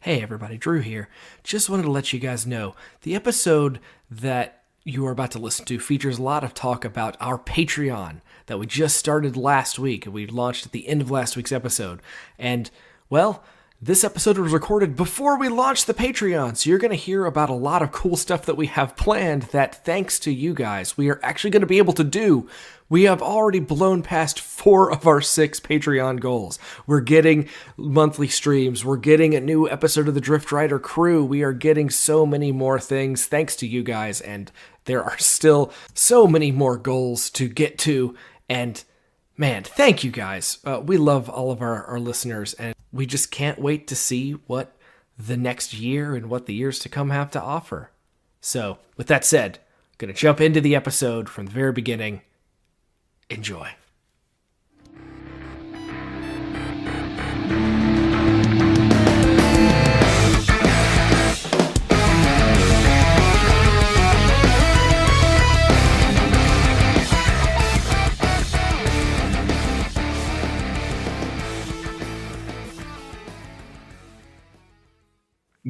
Hey everybody, Drew here. Just wanted to let you guys know, the episode that you are about to listen to features a lot of talk about our Patreon that we just started last week, and we launched at the end of last week's episode. And, well, this episode was recorded before we launched the Patreon, so you're going to hear about a lot of cool stuff that we have planned that, thanks to you guys, we are actually going to be able to do. We have already blown past 4 of our 6 Patreon goals. We're getting monthly streams. We're getting a new episode of the Drift Rider crew. We are getting so many more things thanks to you guys, and there are still so many more goals to get to. And man, thank you guys. We love all of our listeners, and we just can't wait to see what the next year and what the years to come have to offer. So, with that said, I'm going to jump into the episode from the very beginning. Enjoy.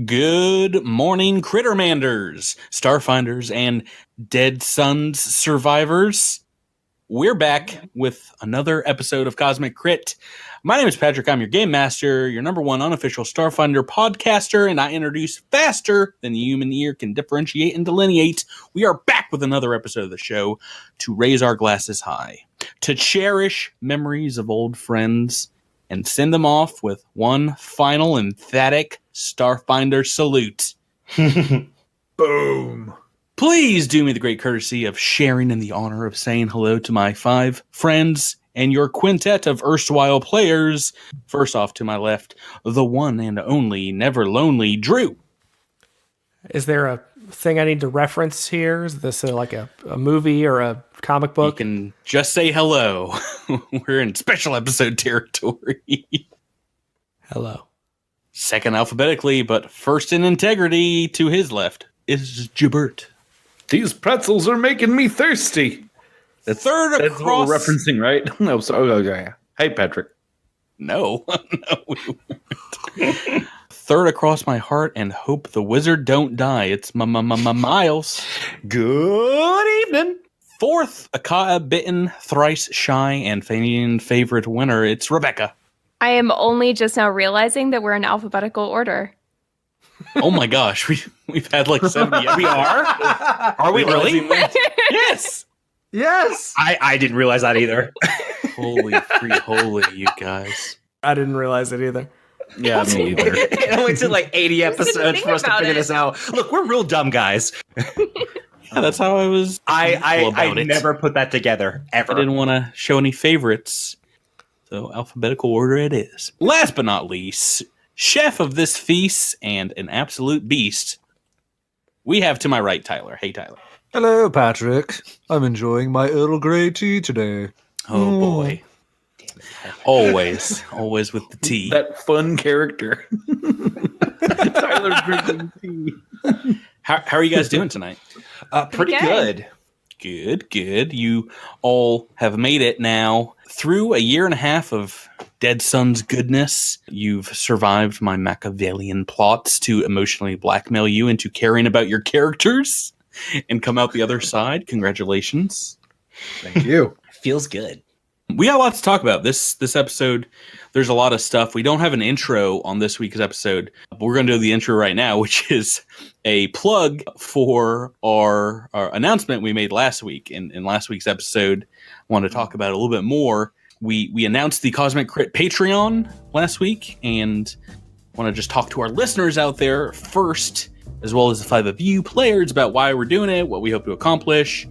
Good morning, Crittermanders, Starfinders, and Dead Sons survivors. We're back with another episode of Cosmic Crit. My name is Patrick. I'm your game master, your number one unofficial Starfinder podcaster, and I introduce faster than the human ear can differentiate and delineate. We are back with another episode of the show to raise our glasses high, to cherish memories of old friends, and send them off with one final emphatic Starfinder salute. Boom. Please do me the great courtesy of sharing in the honor of saying hello to my 5 friends and your quintet of erstwhile players. First off, to my left, the one and only, never lonely Drew. Is there a thing I need to reference here? Is this like a movie or a comic book? You can just say hello. We're in special episode territory. Hello. Second alphabetically, but first in integrity, to his left is Jabert. These pretzels are making me thirsty. That's what we're referencing, right? No, sorry. Okay. Hey, Patrick. No, we weren't. Third across my heart and hope the wizard don't die. It's Miles. Good evening. Fourth, Akata bitten, thrice shy, and fan favorite winner. It's Rebecca. I am only just now realizing that we're in alphabetical order. Oh my gosh, we've had like 70. We are? Are we really? Yes. Yes. I didn't realize that either. Holy free holy, you guys. I didn't realize it either. Yeah, me either. It only took like 80 episodes for us to figure this out. Look, we're real dumb guys. Yeah, that's how I was. I never put that together, ever. I didn't want to show any favorites. So alphabetical order it is. Last but not least, chef of this feast and an absolute beast, we have to my right Tyler. Hey, Tyler. Hello, Patrick. I'm enjoying my Earl Grey tea today. Oh, boy. Always with the tea. That fun character. Tyler drinking tea. How are you guys doing tonight? Pretty good. Good. You all have made it now through a year and a half of Dead Sons goodness. You've survived my Machiavellian plots to emotionally blackmail you into caring about your characters and come out the other side. Congratulations. Thank you. Feels good. We got a lot to talk about. This episode, there's a lot of stuff. We don't have an intro on this week's episode, but we're going to do the intro right now, which is a plug for our announcement we made last week. In last week's episode, I wanted to talk about it a little bit more. We announced the Cosmic Crit Patreon last week, and want to just talk to our listeners out there first, as well as the 5 of you players, about why we're doing it, what we hope to accomplish,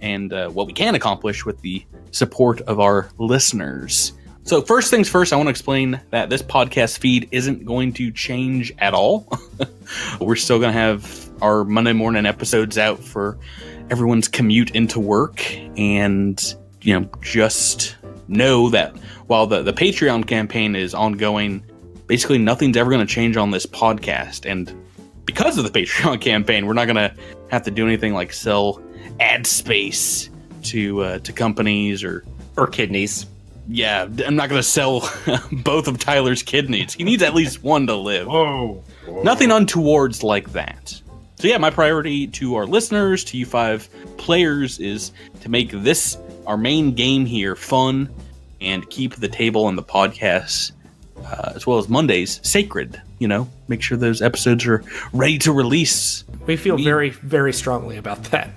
and what we can accomplish with the support of our listeners. So first things first, I want to explain that this podcast feed isn't going to change at all. We're still going to have our Monday morning episodes out for everyone's commute into work. And, just know that while the Patreon campaign is ongoing, basically nothing's ever going to change on this podcast. And because of the Patreon campaign, we're not going to have to do anything like sell ad space to companies or kidneys. Yeah, I'm not going to sell both of Tyler's kidneys. He needs at least one to live. Whoa. Nothing untowards like that. So yeah, my priority to our listeners, to you 5 players, is to make this, our main game here, fun and keep the table and the podcast, as well as Mondays, sacred. Make sure those episodes are ready to release. We feel very, very strongly about that.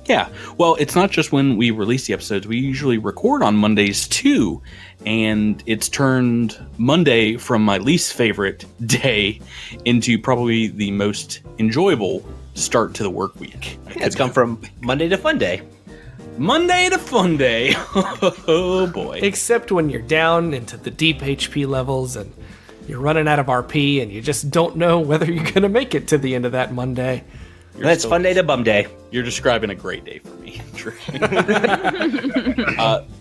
Yeah. Well, it's not just when we release the episodes. We usually record on Mondays too. And it's turned Monday from my least favorite day into probably the most enjoyable start to the work week. Yeah, it's come from Monday to Fun Day. Monday to Fun Day. Oh boy. Except when you're down into the deep HP levels and you're running out of RP and you just don't know whether you're going to make it to the end of that Monday. That's Fun Day to Bum Day. You're describing a great day for me.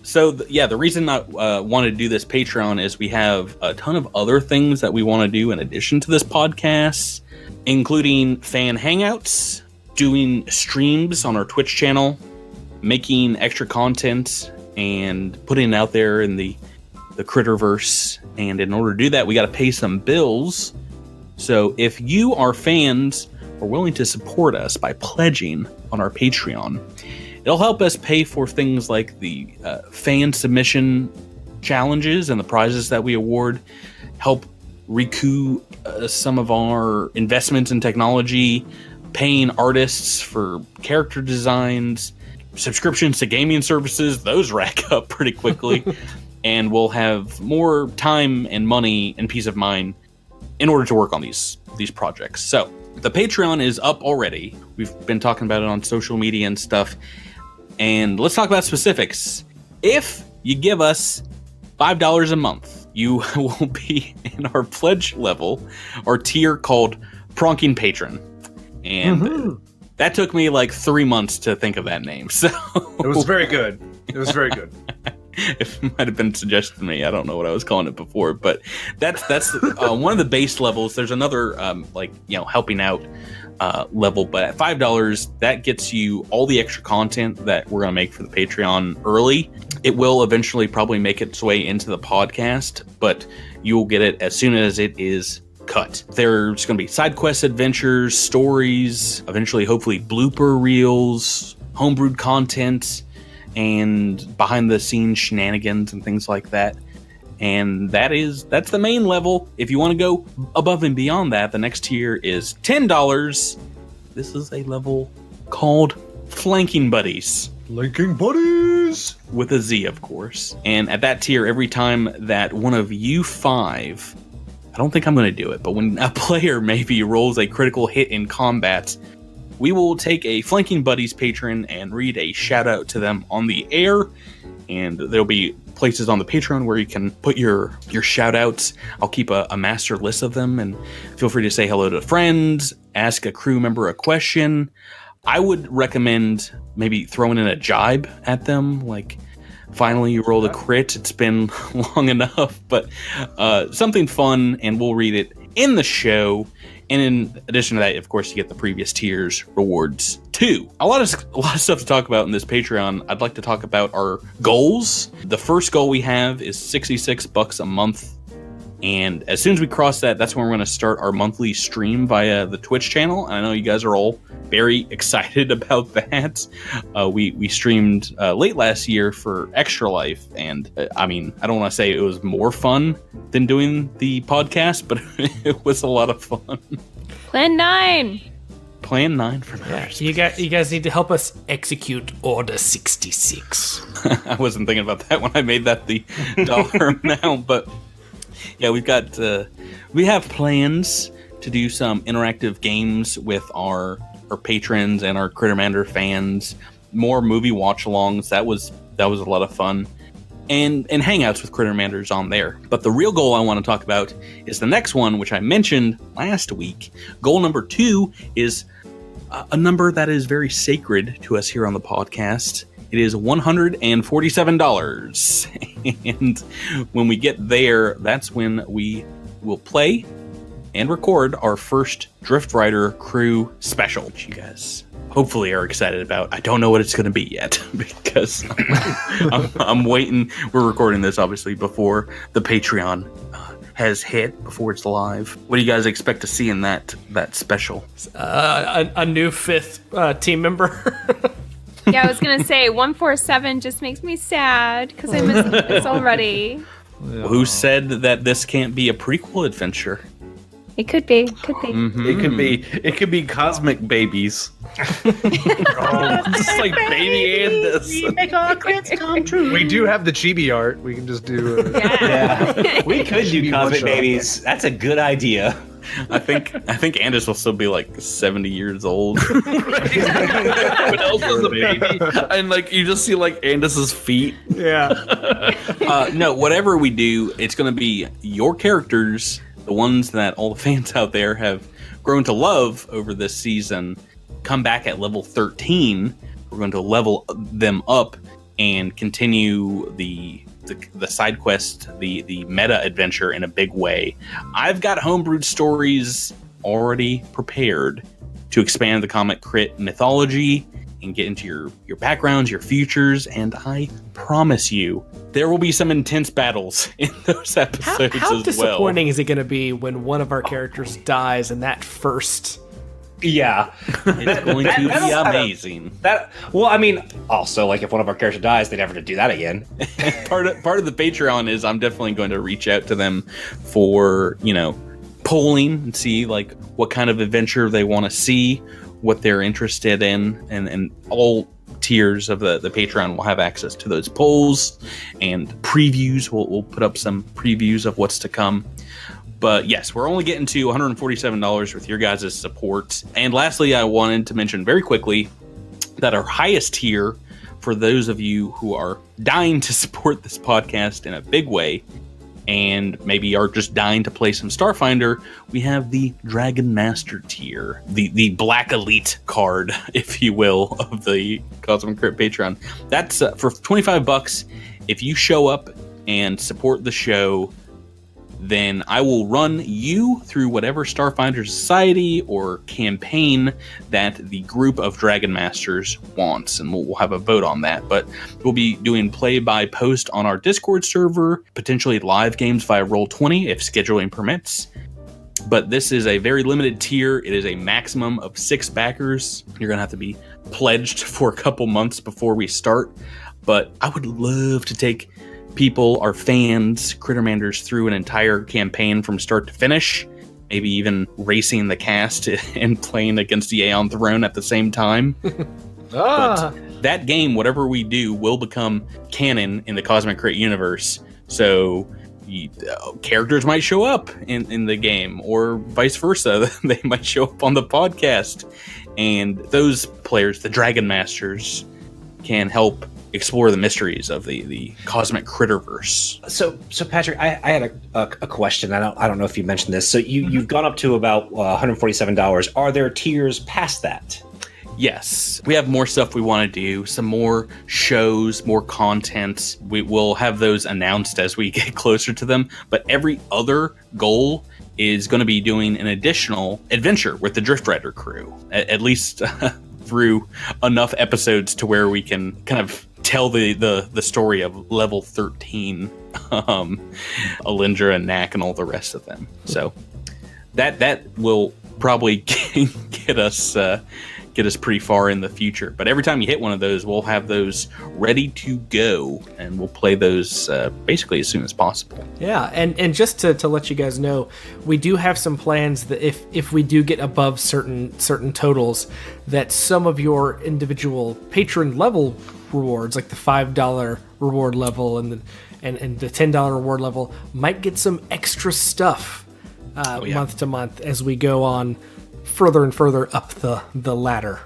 The reason I want to do this Patreon is we have a ton of other things that we want to do in addition to this podcast, including fan hangouts, doing streams on our Twitch channel, making extra content, and putting it out there in the Critterverse. And in order to do that, we got to pay some bills. So if you are fans or willing to support us by pledging on our Patreon, it'll help us pay for things like the fan submission challenges and the prizes that we award, help recoup some of our investments in technology, paying artists for character designs, subscriptions to gaming services. Those rack up pretty quickly. And we'll have more time and money and peace of mind in order to work on these projects. So the Patreon is up already. We've been talking about it on social media and stuff. And let's talk about specifics. If you give us $5 a month, you will be in our pledge level, or tier called Pronking Patron. And that took me like 3 months to think of that name. So It was very good. It was very good. It might have been suggested to me. I don't know what I was calling it before, but that's one of the base levels. There's another helping out level, but at $5, that gets you all the extra content that we're going to make for the Patreon early. It will eventually probably make its way into the podcast, but you'll get it as soon as it is cut. There's going to be side quest adventures, stories, eventually hopefully blooper reels, homebrewed content, and behind the scenes shenanigans and things like that. And that's the main level. If you want to go above and beyond that, the next tier is $10. This is a level called Flanking Buddies. Linking buddies! With a Z, of course. And at that tier, every time that one of you 5, I don't think I'm going to do it, but when a player maybe rolls a critical hit in combat, we will take a Flanking Buddies patron and read a shout out to them on the air. And there'll be places on the Patreon where you can put your shout outs. I'll keep a master list of them, and feel free to say hello to friends, ask a crew member a question. I would recommend maybe throwing in a jibe at them, like, finally you rolled a crit, it's been long enough, but something fun, and we'll read it in the show. And in addition to that, of course, you get the previous tiers rewards too. A lot of stuff to talk about in this Patreon. I'd like to talk about our goals. The first goal we have is $66 a month. And as soon as we cross that, that's when we're going to start our monthly stream via the Twitch channel. And I know you guys are all very excited about that. We streamed late last year for Extra Life. And I don't want to say it was more fun than doing the podcast, but it was a lot of fun. Plan 9. Plan 9 for Yeah, that. you guys need to help us execute Order 66. I wasn't thinking about that when I made that the dollar amount, but yeah, we have plans to do some interactive games with our patrons and our Crittermander fans, more movie watch-alongs. That was a lot of fun, and hangouts with Crittermanders on there. But the real goal I want to talk about is the next one, which I mentioned last week. Goal number 2 is a number that is very sacred to us here on the podcast. It is $147. And when we get there, that's when we will play and record our first Drift Rider crew special, which you guys hopefully are excited about. I don't know what it's going to be yet, because I'm waiting. We're recording this, obviously, before the Patreon has hit before it's live. What do you guys expect to see in that special? A new fifth team member. Yeah, I was gonna say 147 just makes me sad because I missed this already. Well, who said that this can't be a prequel adventure? It could be. Could be. It could be cosmic babies. Just like baby and this. Make our crits come true. We do have the chibi art. We can just do. Yeah. We could do cosmic one-shot. babies. That's a good idea. I think Andis will still be like 70 years old. But also the baby. And like you just see like Andis's feet. Yeah. No, whatever we do, it's going to be your characters, the ones that all the fans out there have grown to love over this season, come back at level 13. We're going to level them up and continue the side quest, the meta adventure in a big way. I've got homebrewed stories already prepared to expand the comic crit mythology and get into your backgrounds, your futures, and I promise you there will be some intense battles in those episodes How as well. disappointing is it going to be when one of our characters dies in that first? Yeah. It's going to be that'll- amazing. Well, I mean, also, like, if one of our characters dies, they never to do that again. Part of the Patreon is I'm definitely going to reach out to them for, polling and see like what kind of adventure they want to see, what they're interested in, and all tiers of the Patreon will have access to those polls and previews. We'll put up some previews of what's to come. But yes, we're only getting to $147 with your guys' support. And lastly, I wanted to mention very quickly that our highest tier, for those of you who are dying to support this podcast in a big way, and maybe are just dying to play some Starfinder, we have the Dragon Master tier, the Black Elite card, if you will, of the Cosmic Crit Patreon. That's for $25. If you show up and support the show, then I will run you through whatever Starfinder Society or campaign that the group of Dragon Masters wants, and we'll have a vote on that. But we'll be doing play-by-post on our Discord server, potentially live games via Roll20 if scheduling permits. But this is a very limited tier. It is a maximum of 6 backers. You're going to have to be pledged for a couple months before we start. But I would love to take people, our fans, Crittermanders, through an entire campaign from start to finish, maybe even racing the cast and playing against the Aeon Throne at the same time. But that game, whatever we do, will become canon in the Cosmic Crit universe. So characters might show up in the game, or vice versa. They might show up on the podcast. And those players, the Dragon Masters, can help explore the mysteries of the Cosmic Critterverse. So Patrick, I had a question. I don't know if you mentioned this. So you've gone up to about $147. Are there tiers past that? Yes, we have more stuff we want to do, some more shows, more content. We will have those announced as we get closer to them. But every other goal is going to be doing an additional adventure with the Drift Rider crew, at least through enough episodes to where we can kind of tell the story of level 13, Alindra and Knack and all the rest of them. So that will probably get us pretty far in the future. But every time you hit one of those, we'll have those ready to go, and we'll play those basically as soon as possible. Yeah, and just to let you guys know, we do have some plans that if we do get above certain totals, that some of your individual patron level rewards, like the $5 reward level and the $10 reward level, might get some extra stuff month to month as we go on further and further up the ladder.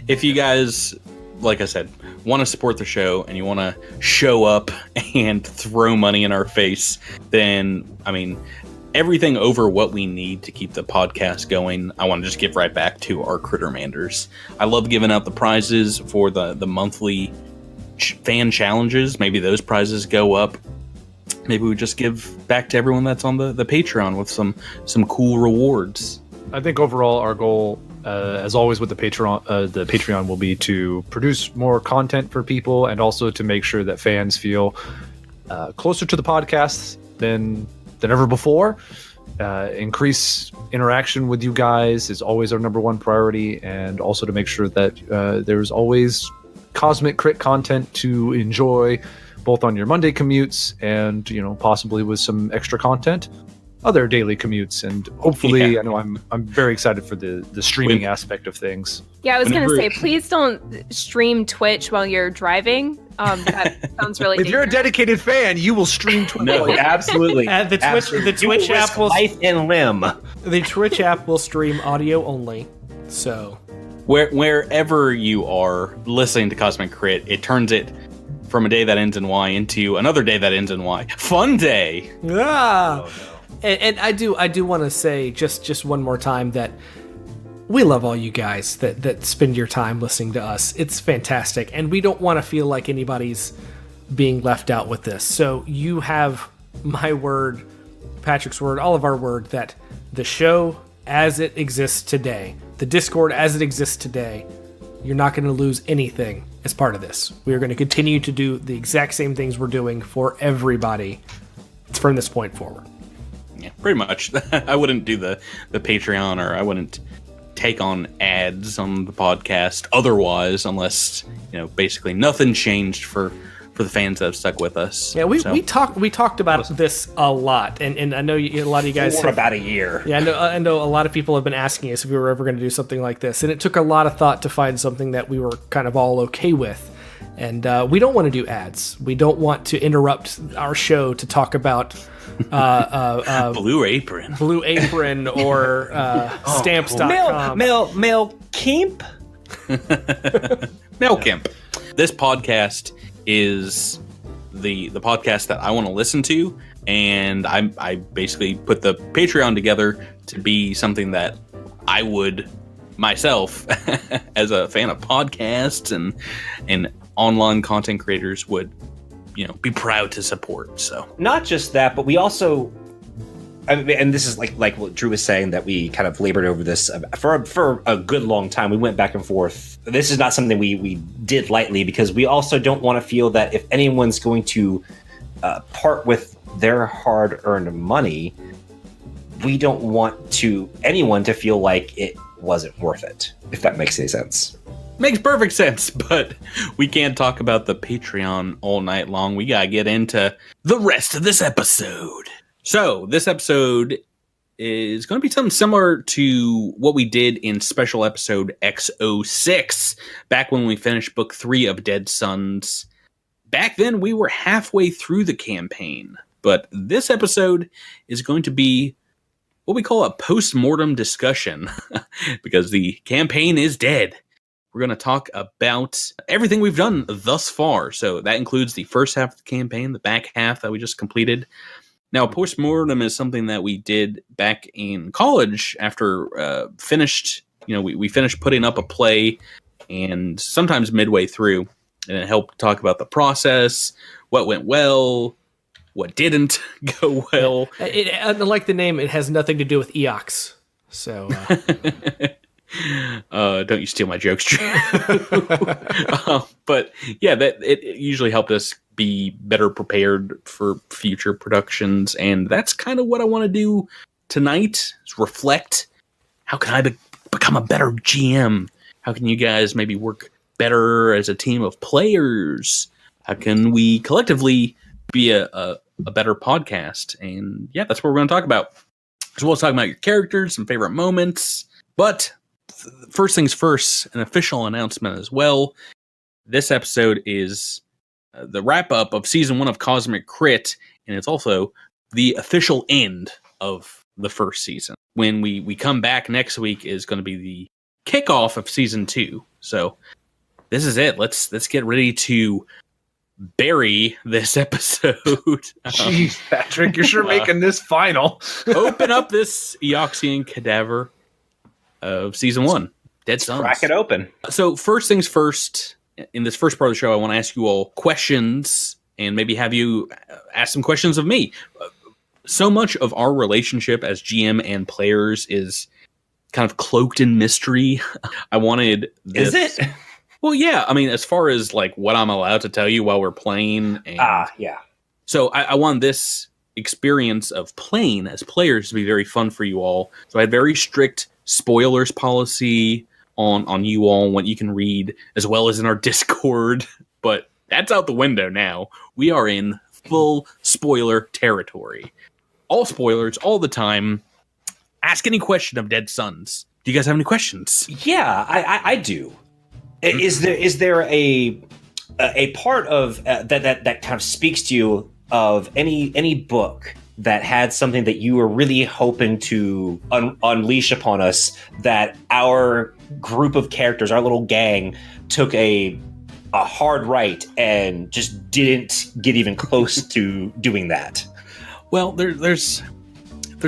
If you guys, like I said, want to support the show and you want to show up and throw money in our face, then, I mean, everything over what we need to keep the podcast going, I want to just give right back to our Crittermanders. I love giving out the prizes for the monthly fan challenges. Maybe those prizes go up. Maybe we just give back to everyone that's on the Patreon with some cool rewards. I think overall our goal, as always with the Patreon, will be to produce more content for people and also to make sure that fans feel closer to the podcast than than ever before. Increase interaction with you guys is always our number one priority, and also to make sure that there's always Cosmic Crit content to enjoy, both on your Monday commutes and possibly with some extra content other daily commutes. And hopefully, I know I'm very excited for the streaming aspect of things. Yeah, I was going to say, please don't stream Twitch while you're driving. That sounds really If you're a dedicated fan, you will stream Twitch. No, absolutely. The Twitch app will life and limb. The Twitch app will stream audio only. So wherever you are listening to Cosmic Crit, it turns it from a day that ends in Y into another day that ends in Y. Fun day. Ah. Oh, no. And I do want to say just one more time that we love all you guys that spend your time listening to us. It's fantastic, and we don't want to feel like anybody's being left out with this. So you have my word, Patrick's word, all of our word that the show as it exists today, the Discord as it exists today, you're not going to lose anything as part of this. We are going to continue to do the exact same things we're doing for everybody from this point forward. Yeah, pretty much. I wouldn't do the Patreon, or I wouldn't take on ads on the podcast otherwise, unless basically nothing changed for the fans that have stuck with us. Yeah, we talked about this a lot, and I know a lot of you guys for about a year. Yeah, I know a lot of people have been asking us if we were ever going to do something like this, and it took a lot of thought to find something that we were kind of all okay with. And we don't want to do ads. We don't want to interrupt our show to talk about Blue Apron, or Stamps.com. Mail Kemp. Mail Kemp. This podcast is the podcast that I want to listen to, and I basically put the Patreon together to be something that I would myself, as a fan of podcasts and online content creators, would be proud to support. So not just that, but we also, and this is like what Drew was saying, that we kind of labored over this for a good long time. We went back and forth. This is not something we did lightly, because we also don't want to feel that if anyone's going to part with their hard-earned money, we don't want anyone to feel like it wasn't worth it, if that makes any sense. Makes perfect sense, but we can't talk about the Patreon all night long. We gotta get into the rest of this episode. So this episode is going to be something similar to what we did in special episode X06, back when we finished book 3 of Dead Sons. Back then, we were halfway through the campaign, but this episode is going to be what we call a postmortem discussion, because the campaign is dead. We're going to talk about everything we've done thus far. So that includes the first half of the campaign, the back half that we just completed. Now, postmortem is something that we did back in college after we finished putting up a play, and sometimes midway through, and it helped talk about the process, what went well, what didn't go well. Like the name, it has nothing to do with Eox. So... don't you steal my jokes, Drew. But yeah, that it usually helped us be better prepared for future productions, and that's kind of what I want to do tonight, is reflect. How can I become a better GM? How can you guys maybe work better as a team of players? How can we collectively be a better podcast? And yeah, that's what we're going to talk about. So we'll talk about your characters and favorite moments, but first things first, an official announcement as well. This episode is the wrap-up of Season 1 of Cosmic Crit, and it's also the official end of the first season. When we come back next week is going to be the kickoff of Season 2. So this is it. Let's get ready to bury this episode. Jeez, Patrick, you're sure making this final. Open up this Eoxian cadaver of Season 1, Dead Sons. Crack it open. So first things first, in this first part of the show, I want to ask you all questions, and maybe have you ask some questions of me. So much of our relationship as GM and players is kind of cloaked in mystery. I wanted this. Is it? Well, yeah. I mean, as far as like what I'm allowed to tell you while we're playing. And yeah. So I want this experience of playing as players to be very fun for you all. So I had very strict spoilers policy on you all and what you can read, as well as in our Discord. But that's out the window now. We are in full spoiler territory. All spoilers, all the time. Ask any question of Dead Sons. Do you guys have any questions? Yeah, I do. Is there a part of that kind of speaks to you of any book that had something that you were really hoping to unleash upon us, that our group of characters, our little gang, took a hard right and just didn't get even close to doing that? Well, there's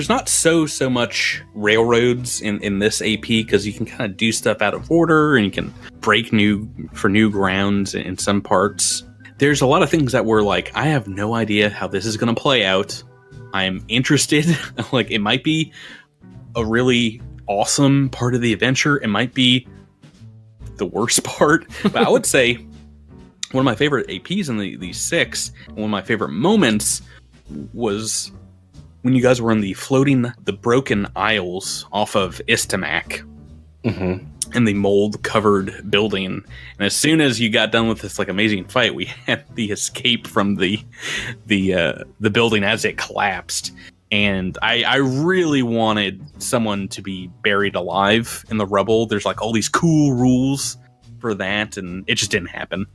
not so much railroads in this AP, because you can kind of do stuff out of order and you can break new grounds in some parts. There's a lot of things that were like, I have no idea how this is going to play out. I'm interested. Like, it might be a really awesome part of the adventure. It might be the worst part. But I would say one of my favorite APs in these 6, and one of my favorite moments was when you guys were in the broken aisles off of Istamak. Mm-hmm. In the mold-covered building, and as soon as you got done with this like amazing fight, we had the escape from the building as it collapsed, and I really wanted someone to be buried alive in the rubble. There's like all these cool rules for that, and it just didn't happen.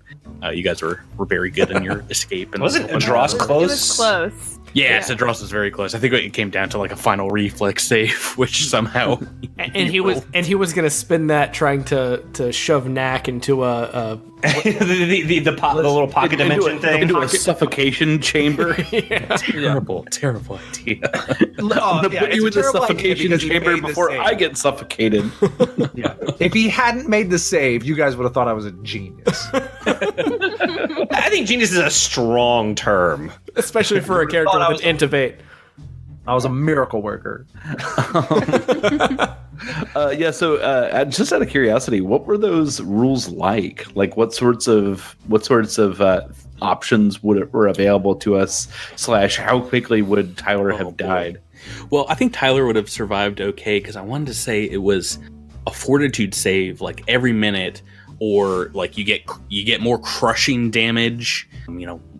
You guys were very good in your escape. And wasn't Adros close? It was close. Yes, Adros was very close. I think it came down to like a final reflex save, which somehow and he was gonna spin that trying to shove Knack into a the little pocket dimension thing into a suffocation chamber. terrible idea. I'm gonna put you in the suffocation chamber before I get suffocated. Yeah. If he hadn't made the save, you guys would have thought I was a genius. I think genius is a strong term, especially for a character with an intubate. I was a miracle worker. So just out of curiosity, what were those rules like? Like, what sorts of options were available to us? / how quickly would Tyler have died? Well, I think Tyler would have survived okay, because I wanted to say it was a fortitude save like every minute, or like you get more crushing damage,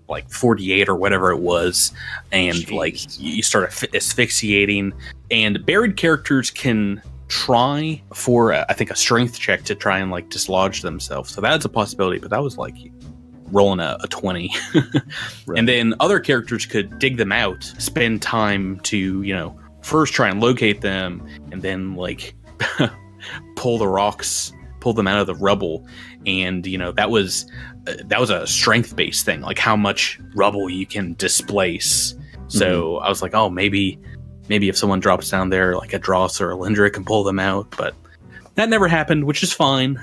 like 48 or whatever it was, and Jeez. Like you start asphyxiating. And buried characters can try for I think a strength check to try and like dislodge themselves, so that's a possibility, but that was like rolling a 20. Right. And then other characters could dig them out, spend time to first try and locate them, and then like pull them out of the rubble. And that was a strength based thing, like how much rubble you can displace. So I was like, oh, maybe if someone drops down there like a Dross or a Lindra can pull them out, but that never happened, which is fine.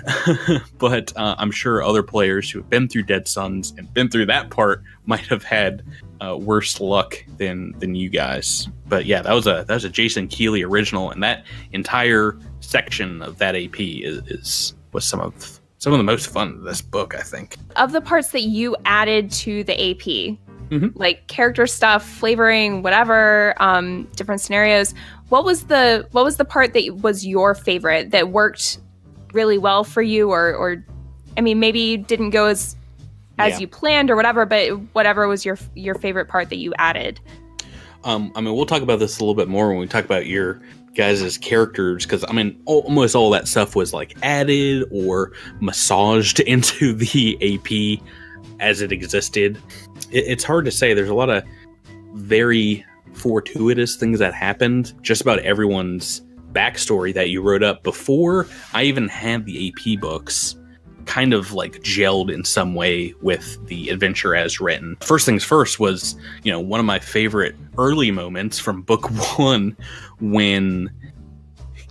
But I'm sure other players who have been through Dead Sons and been through that part might have had worse luck than you guys. But yeah, that was a Jason Keeley original, and that entire section of that AP was some of the most fun of this book, I think. Of the parts that you added to the AP, like character stuff, flavoring, whatever, different scenarios, what was the part that was your favorite, that worked really well for you, or I mean, maybe didn't go as you planned or whatever, but whatever was your favorite part that you added? I mean, we'll talk about this a little bit more when we talk about your guys' characters, because I mean, almost all that stuff was like added or massaged into the AP as it existed. It's hard to say. There's a lot of very fortuitous things that happened. Just about everyone's backstory that you wrote up before I even had the AP books kind of like gelled in some way with the adventure as written. First things first was, one of my favorite early moments from book 1, when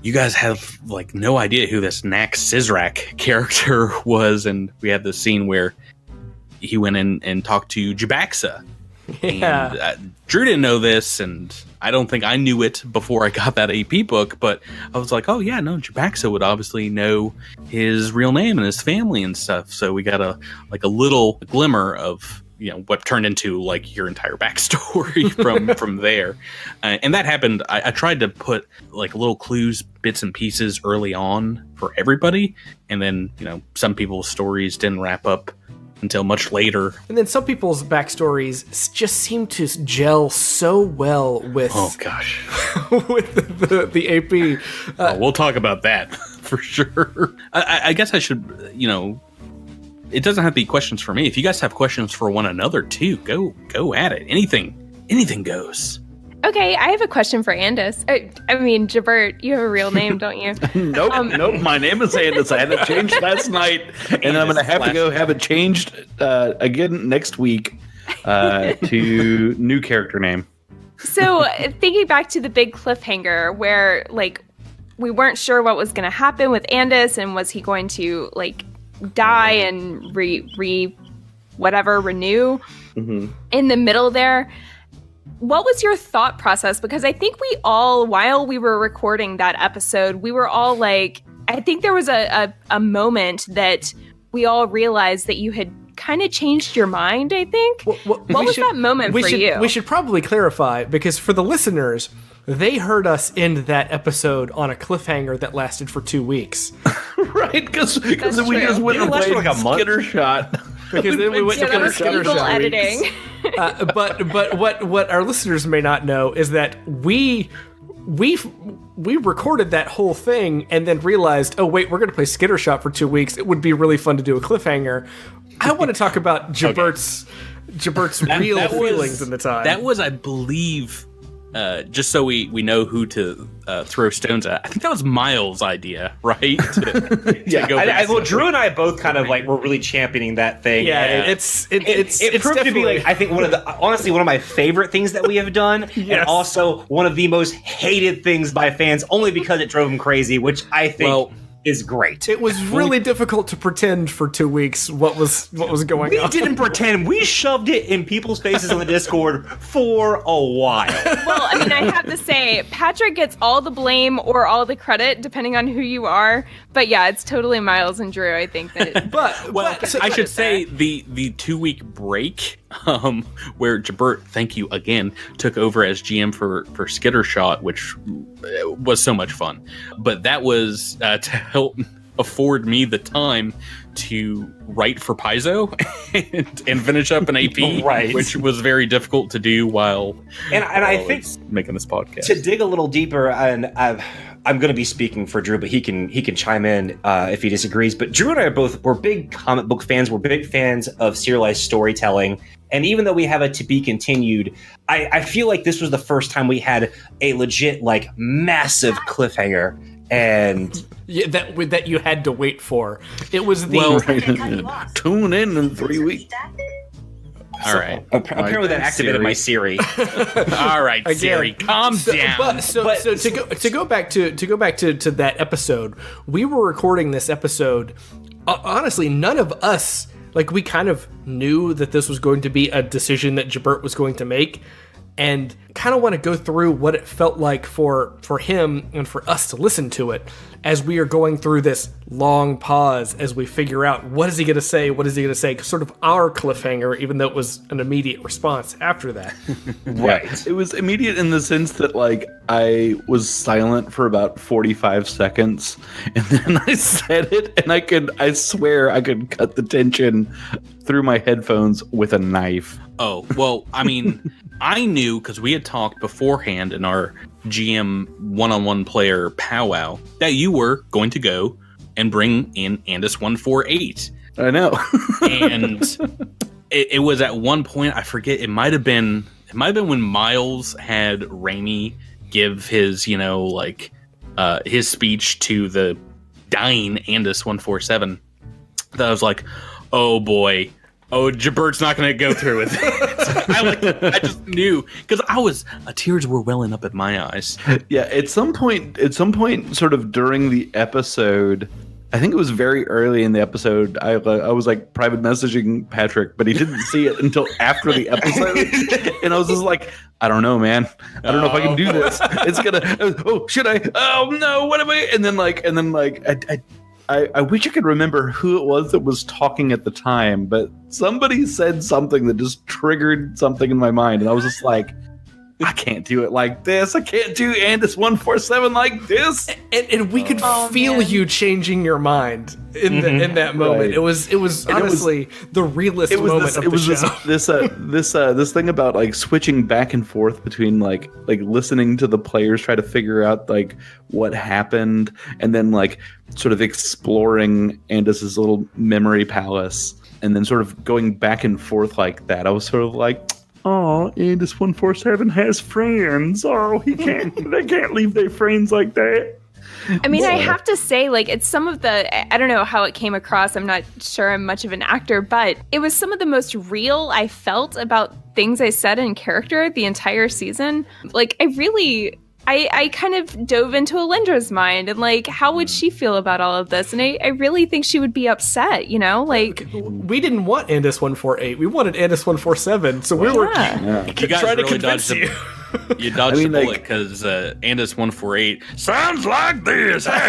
you guys have like no idea who this Nak Sizrak character was, and we had this scene where he went in and talked to Jabaxa. Yeah. And Drew didn't know this, and I don't think I knew it before I got that AP book, but I was like, oh yeah, no, Jabaxa would obviously know his real name and his family and stuff. So we got a little glimmer of what turned into like your entire backstory from there. And that happened. I tried to put like little clues, bits and pieces early on for everybody, and then some people's stories didn't wrap up until much later. And then some people's backstories just seem to gel so well with with the AP. We'll talk about that for sure. I guess I should, it doesn't have to be questions for me. If you guys have questions for one another too, go at it. Anything goes. Okay, I have a question for Andis. I mean, Jabert, you have a real name, don't you? Nope. My name is Andis. I had it changed last night, and I'm going to have to go have it changed again next week to new character name. So, thinking back to the big cliffhanger where, like, we weren't sure what was going to happen with Andis, and was he going to, like, die and renew in the middle there. What was your thought process? Because I think we all, while we were recording that episode, we were all like, I think there was a moment that we all realized that you had kind of changed your mind, I think. What was that moment for you? We should probably clarify, because for the listeners, they heard us end that episode on a cliffhanger that lasted for 2 weeks. Right, because we just went and played like Skitter Shot. Because then we went to Skitter Shot editing. But what our listeners may not know is that we recorded that whole thing and then realized, oh wait, we're going to play Skitter Shot for 2 weeks. It would be really fun to do a cliffhanger. I want to talk about Jabert's real feelings in the time. That was, I believe, just so we know who to throw stones at. I think that was Miles' idea, right? Well, Drew and I both kind of like were really championing that thing. Yeah, it proved to be like, I think one of my favorite things that we have done, and also one of the most hated things by fans, only because it drove them crazy, which I think is great. It was really difficult to pretend for 2 weeks what was going on. We didn't pretend. We shoved it in people's faces on the Discord for a while. Well, I mean, I have to say, Patrick gets all the blame or all the credit, depending on who you are. But yeah, it's totally Miles and Drew, I think. I should say the 2 week break where Jabert, thank you again, took over as GM for Skitter Shot, which was so much fun. But that was to help afford me the time to write for Paizo and finish up an AP, right, which was very difficult to do while I think making this podcast. To dig a little deeper, and I'm going to be speaking for Drew, but he can chime in if he disagrees. But Drew and I were big comic book fans. We're big fans of serialized storytelling. And even though we have a to be continued, I feel like this was the first time we had a legit, like, massive cliffhanger. And that you had to wait for. It was tune in 3 weeks. All right. Apparently that activated my Siri. All right, Siri, calm down. So to go back to that episode, we were recording this episode. Honestly, none of us, like, we kind of knew that this was going to be a decision that Jabert was going to make, and kind of want to go through what it felt like for him and for us to listen to it as we are going through this long pause as we figure out what is he going to say, sort of our cliffhanger, even though it was an immediate response after that. Right. It was immediate in the sense that, like, I was silent for about 45 seconds, and then I said it, and I swear I could cut the tension through my headphones with a knife. Oh, well, I mean, I knew because we had talked beforehand in our GM one-on-one player powwow that you were going to go and bring in Andis 148. I know. And it was at one point, I forget, it might have been when Miles had Raimi give his, his speech to the dying Andis 147. That I was like, oh boy. Oh, Jabert's not going to go through with it. I just knew, because tears were welling up at my eyes. Yeah, at some point, sort of during the episode, I think it was very early in the episode, I was like private messaging Patrick, but he didn't see it until after the episode, and I was just like, I don't know, man. I don't know if I can do this. It's gonna. Oh, should I? Oh no! What am I? And then I wish I could remember who it was that was talking at the time, but somebody said something that just triggered something in my mind, and I was just like, I can't do it like this. I can't do Andis 147 like this. And we could feel you changing your mind in that moment. Right. It was honestly the realest moment of the show. This thing about like switching back and forth between like listening to the players try to figure out like what happened, and then like sort of exploring Andis's little memory palace, and then sort of going back and forth like that. I was sort of like, oh, Andis 147 has friends. Oh, they can't leave their friends like that. I mean, I have to say, like, it's some of the, I don't know how it came across. I'm not sure I'm much of an actor, but it was some of the most real I felt about things I said in character the entire season. Like, I kind of dove into Alindra's mind and like, how would she feel about all of this? And I really think she would be upset, you know? Like, we didn't want Andis 148. We wanted Andis 147. So we were You guys trying to really convince you. You dodged the bullet because Andis 148 sounds like this. I'm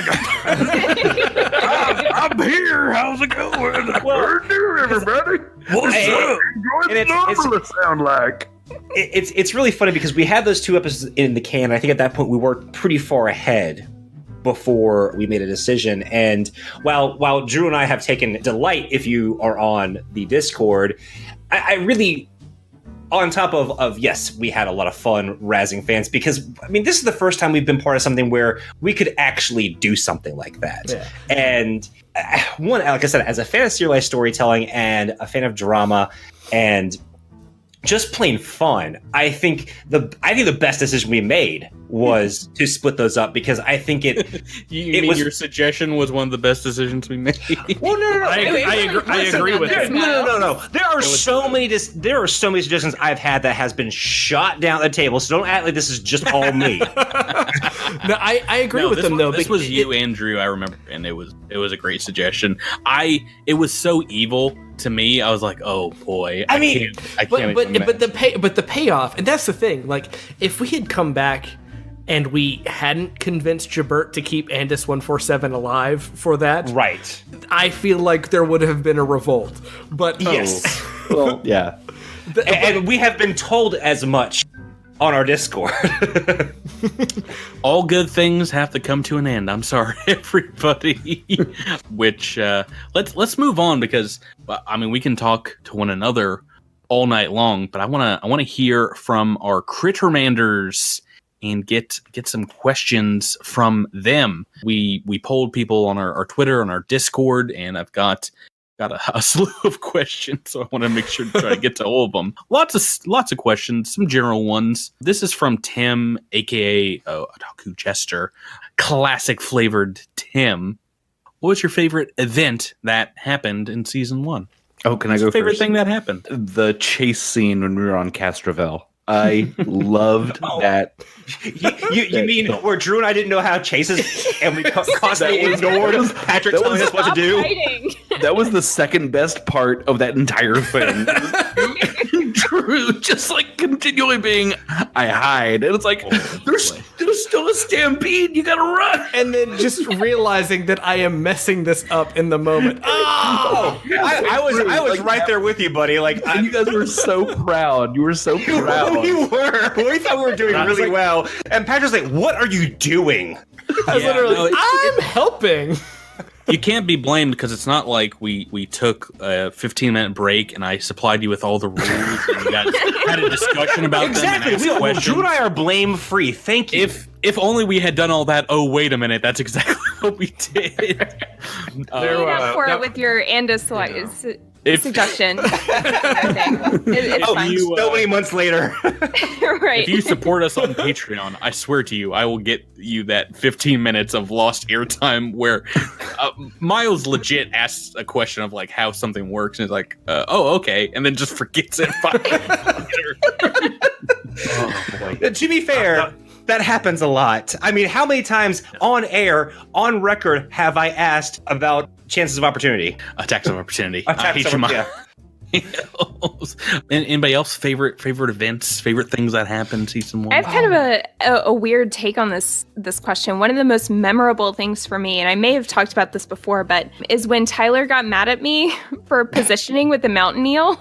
here. How's it going? Everybody. What's up? Enjoy the novel sound like. It's really funny because we had those 2 episodes in the can. I think at that point we were pretty far ahead before we made a decision. And while Drew and I have taken delight, if you are on the Discord, I really, on top of yes, we had a lot of fun razzing fans, because I mean, this is the first time we've been part of something where we could actually do something like that. Yeah. And one, like I said, as a fan of serialized storytelling and a fan of drama and just plain fun, I think the best decision we made was to split those up, because I think your suggestion was one of the best decisions we made. Well, no. I agree with it. No. There are so many suggestions I've had that has been shot down the table. So don't act like this is just all me. No, I agree with them though. This was you, Andrew. I remember, and it was a great suggestion. It was so evil to me. I was like, oh boy. But the payoff, and that's the thing. Like, if we had come back and we hadn't convinced Jabert to keep Andis 147 alive for that, right? I feel like there would have been a revolt. But yes, well, yeah. And we have been told as much on our Discord. All good things have to come to an end. I'm sorry, everybody. Which let's move on, because I mean, we can talk to one another all night long, but I want to hear from our Crittermanders and get some questions from them. We polled people on our Twitter, on our Discord, and I've got a slew of questions, so I want to make sure to try to get to all of them. Lots of questions, some general ones. This is from Tim, aka Otaku Chester, classic flavored Tim. What was your favorite event that happened in season 1? Oh, can I go first? Favorite thing that happened? The chase scene when we were on Castrovel. I loved that. You mean where Drew and I didn't know how chases, and we constantly ignored Patrick telling us what to do? That was the second best part of that entire thing. Drew just like continually being, I hide, and it's like, there's still a stampede. You gotta run, and then just realizing that I am messing this up in the moment. Oh, I was right there with you, buddy. Like, you guys were so proud. You were so proud. We were. We thought we were doing really well, and Patrick's like, "What are you doing?" I'm helping. You can't be blamed, because it's not like we took a 15-minute break and I supplied you with all the rules and you guys had a discussion about exactly. them. Exactly. Drew and I are blame-free. Thank you. If only we had done all that. Oh, wait a minute. That's exactly what we did. Made up for it with your Andis suggestion. It's fine. So many months later. Right. If you support us on Patreon, I swear to you, I will get you that 15 minutes of lost airtime where Miles legit asks a question of like how something works, and is like, oh, okay, and then just forgets it 5 minutes later. To be fair, that happens a lot. I mean, how many times on air, on record, have I asked about chances of opportunity? Attacks of opportunity. Attacks of opportunity. And anybody else favorite events, favorite things that happened season 1? I have kind of a weird take on this question. One of the most memorable things for me, and I may have talked about this before, but is when Tyler got mad at me for positioning with the mountain eel.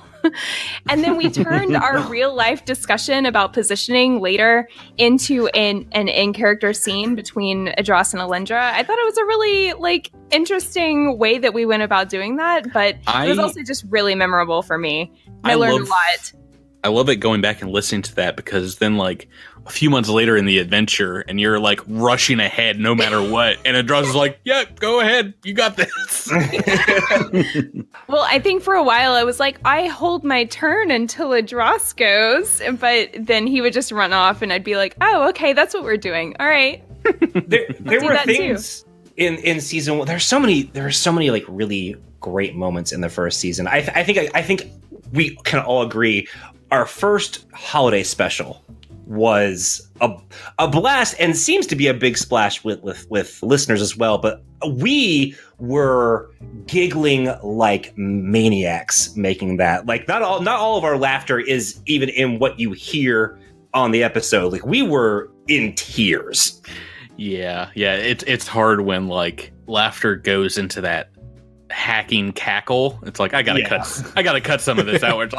And then we turned our real life discussion about positioning later into an in-character scene between Adros and Alindra. I thought it was a really interesting way that we went about doing that, but it was also just really memorable for me. I learned a lot. I love it going back and listening to that, because then a few months later in the adventure and you're rushing ahead no matter what, and Adros is like, yeah, go ahead, you got this. Well, I think for a while I was like, I hold my turn until Adros goes, but then he would just run off and I'd be like, oh, okay, that's what we're doing. All right. There were things in season 1. There were so many really great moments in the first season. I think we can all agree our first holiday special was a blast and seems to be a big splash with listeners as well. But we were giggling like maniacs making that. Not all of our laughter is even in what you hear on the episode. We were in tears. Yeah. It's hard when laughter goes into that hacking cackle. It's I gotta cut some of this out. Where it's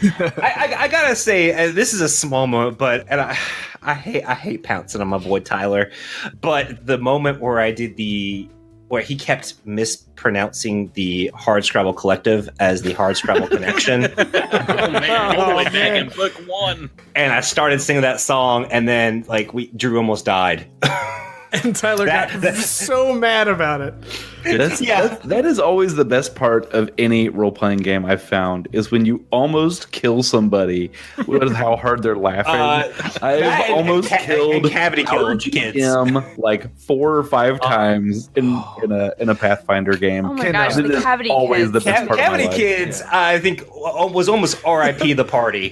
I gotta say, this is a small moment, but I hate pouncing on my boy Tyler, but the moment where where he kept mispronouncing the Hardscrabble Collective as the Hardscrabble Connection. Oh man, all the way back in book 1. And I started singing that song, and then Drew almost died. And Tyler got so mad about it. That is always the best part of any role-playing game I've found, is when you almost kill somebody with how hard they're laughing. I've almost killed Cavity killed kids. him 4 or 5 times in a Pathfinder game. Oh my gosh, the Cavity always Kids. the best part Cavity of my life. Kids, I think, was almost RIP the party.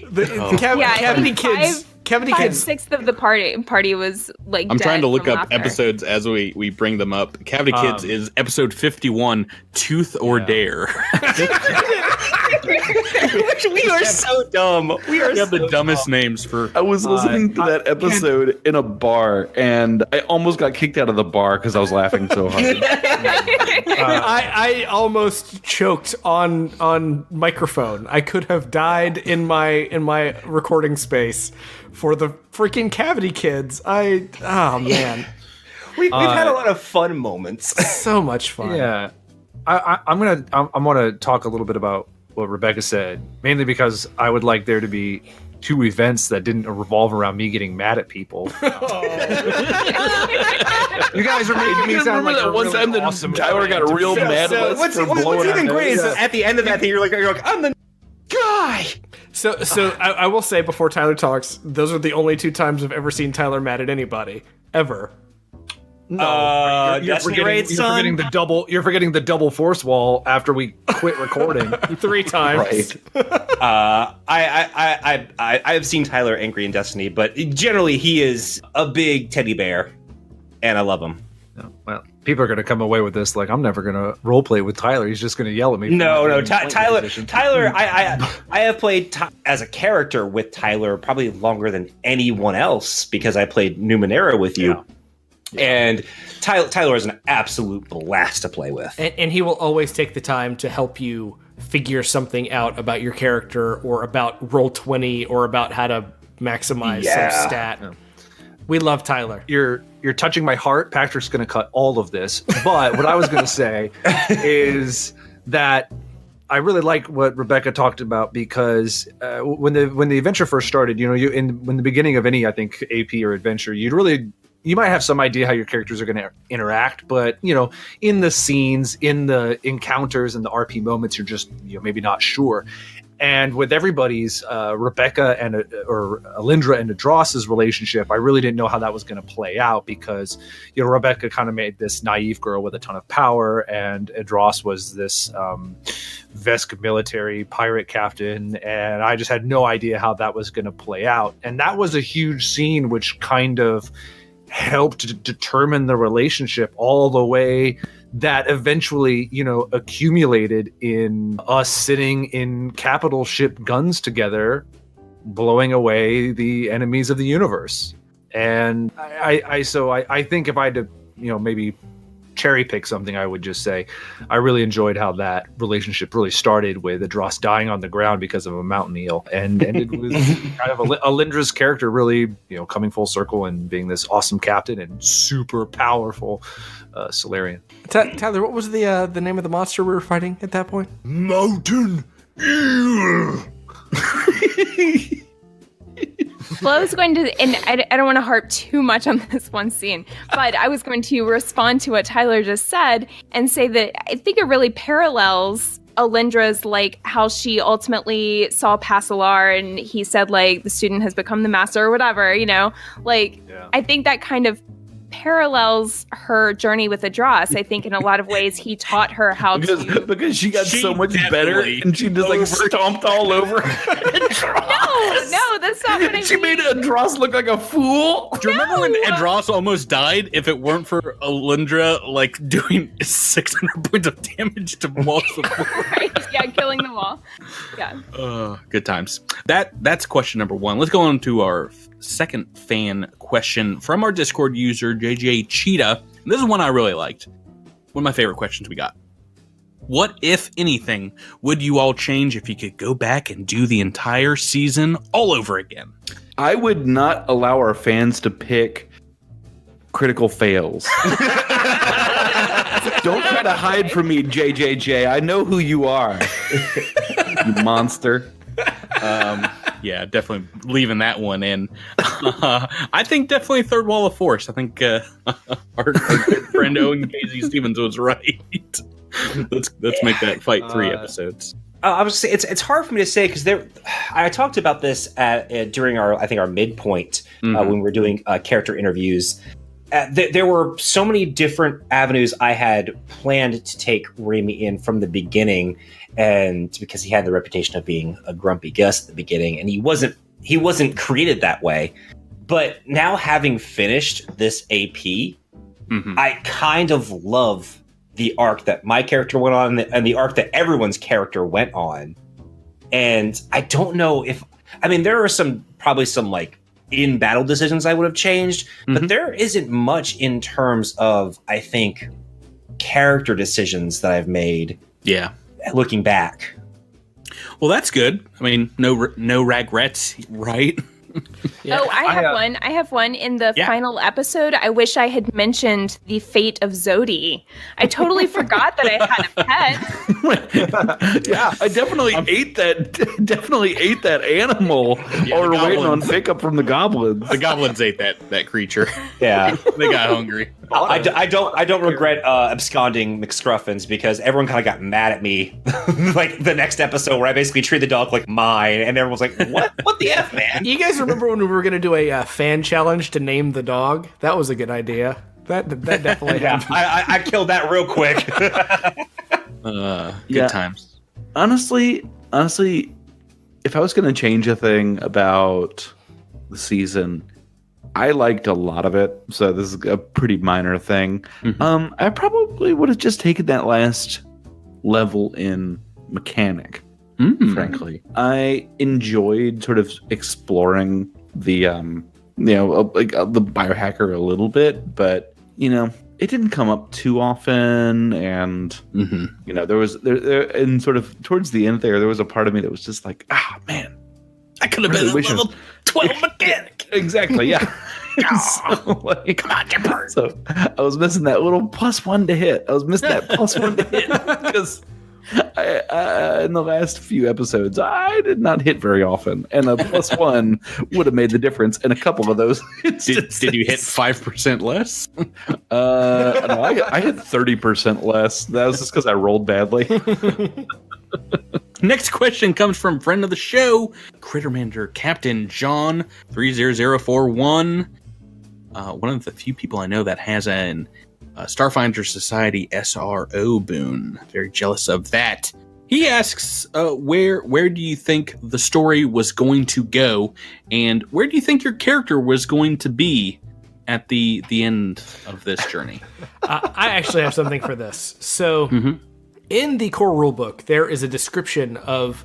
Cavity Kids. Cavity Kids. 5/6 of the party was I'm trying to look up laughter. episodes as we bring them up. Cavity Kids is episode 51, Tooth or Dare. We are so dumb. We are have the dumbest names for. I was listening to that episode in a bar, and I almost got kicked out of the bar because I was laughing so hard. I almost choked on microphone. I could have died in my recording space for the freaking Cavity Kids. Oh man, we've had a lot of fun moments. So much fun. Yeah, I'm gonna talk a little bit about what Rebecca said, mainly because I would like there to be 2 events that didn't revolve around me getting mad at people. You guys are making me sound like a one really time that awesome Tyler got real mad at us What's for blowing even our great is nose. at the end of that thing, you're like, I'm the guy. So I will say before Tyler talks, those are the only 2 times I've ever seen Tyler mad at anybody ever. You're forgetting the double. You're forgetting the double force wall after we quit recording 3 times. Right. I have seen Tyler angry in Destiny, but generally he is a big teddy bear, and I love him. Well, people are going to come away with this I'm never going to roleplay with Tyler. He's just going to yell at me. No, Tyler. I have played as a character with Tyler probably longer than anyone else because I played Numenera with you. Yeah. And Tyler is an absolute blast to play with. And he will always take the time to help you figure something out about your character or about Roll20 or about how to maximize some stat. Yeah. We love Tyler. You're touching my heart. Patrick's going to cut all of this. But what I was going to say is that I really like what Rebecca talked about because when the adventure first started, when the beginning of any, I think, AP or adventure, you might have some idea how your characters are going to interact, but in the scenes, in the encounters, and the RP moments, you're just maybe not sure. And with everybody's Rebecca or Alindra and Adros's relationship, I really didn't know how that was going to play out because Rebecca kind of made this naive girl with a ton of power, and Adros was this Vesk military pirate captain, and I just had no idea how that was going to play out. And that was a huge scene, which kind of helped determine the relationship all the way that eventually, accumulated in us sitting in capital ship guns together, blowing away the enemies of the universe. And I think if I had to, maybe cherry pick something, I would just say I really enjoyed how that relationship really started with Adros dying on the ground because of a mountain eel, and ended with kind of Alindra's character really, coming full circle and being this awesome captain and super powerful Solarian. Tyler, what was the name of the monster we were fighting at that point? Mountain eel. Well, I was going to, and I don't want to harp too much on this one scene, but I was going to respond to what Tyler just said and say that I think it really parallels Alindra's, like, how she ultimately saw Passalar and he said, like, the student has become the master or whatever, I think that kind of parallels her journey with Adros. I think in a lot of ways he taught her how to, because she got so much better and she just like stomped all over. No, that's not what I mean. She made Adros look like a fool. Do you remember when Adros almost died if it weren't for Alindra like doing 600 points of damage to walls of Right? Yeah, killing them all. Yeah. Good times. That's question number 1. Let's go on to our second fan question from our Discord user JJ Cheetah. And this is one I really liked. One of my favorite questions we got. What, if anything, would you all change if you could go back and do the entire season all over again? I would not allow our fans to pick critical fails. Don't try to hide from me, JJJ. I know who you are. You monster. Yeah, definitely leaving that one in. I think definitely third wall of force. I think our good friend Owen Casey Stevens was right. Let's make that fight 3 episodes. I was say it's hard for me to say because I talked about this during our midpoint when we were doing character interviews. There were so many different avenues I had planned to take Remy in from the beginning, and because he had the reputation of being a grumpy Gus at the beginning, and he wasn't created that way. But now having finished this AP, I kind of love the arc that my character went on and the arc that everyone's character went on. And I don't know there are probably some like in battle decisions I would have changed, but there isn't much in terms of, I think, character decisions that I've made. Yeah. Looking back. Well, that's good. I mean, no regrets, right? Yeah. Oh, I have one in the final episode. I wish I had mentioned the fate of Zodi. I totally forgot that I had a pet. Yeah, I definitely ate that animal. Or waiting on pickup from the goblins. The goblins ate that creature. Yeah, they got hungry. I don't regret absconding McScruffins because everyone kind of got mad at me like the next episode where I basically treated the dog like mine, and everyone was like, "What the f, man?" You guys remember when we were going to do a fan challenge to name the dog? That was a good idea. That definitely happened. I killed that real quick. Good times. Honestly, if I was going to change a thing about the season, I liked a lot of it, so this is a pretty minor thing. I probably would have just taken that last level in mechanic. Frankly, I enjoyed sort of exploring the the biohacker a little bit, but it didn't come up too often, and there was and sort of towards the end there was a part of me that was just like, man, I could have been a level 12 mechanic. Exactly, yeah. So I was missing that little +1 to hit. I was missing that +1 to hit because I in the last few episodes I did not hit very often, and a +1 would have made the difference in a couple of those. Did you hit 5% less? No, I hit 30% less. That was just because I rolled badly. Next question comes from friend of the show, Critter Manager Captain John 30041. One of the few people I know that has an Starfinder Society SRO boon. Very jealous of that. He asks, where do you think the story was going to go, and where do you think your character was going to be at the end of this journey? I actually have something for this. So, in the core rulebook, there is a description of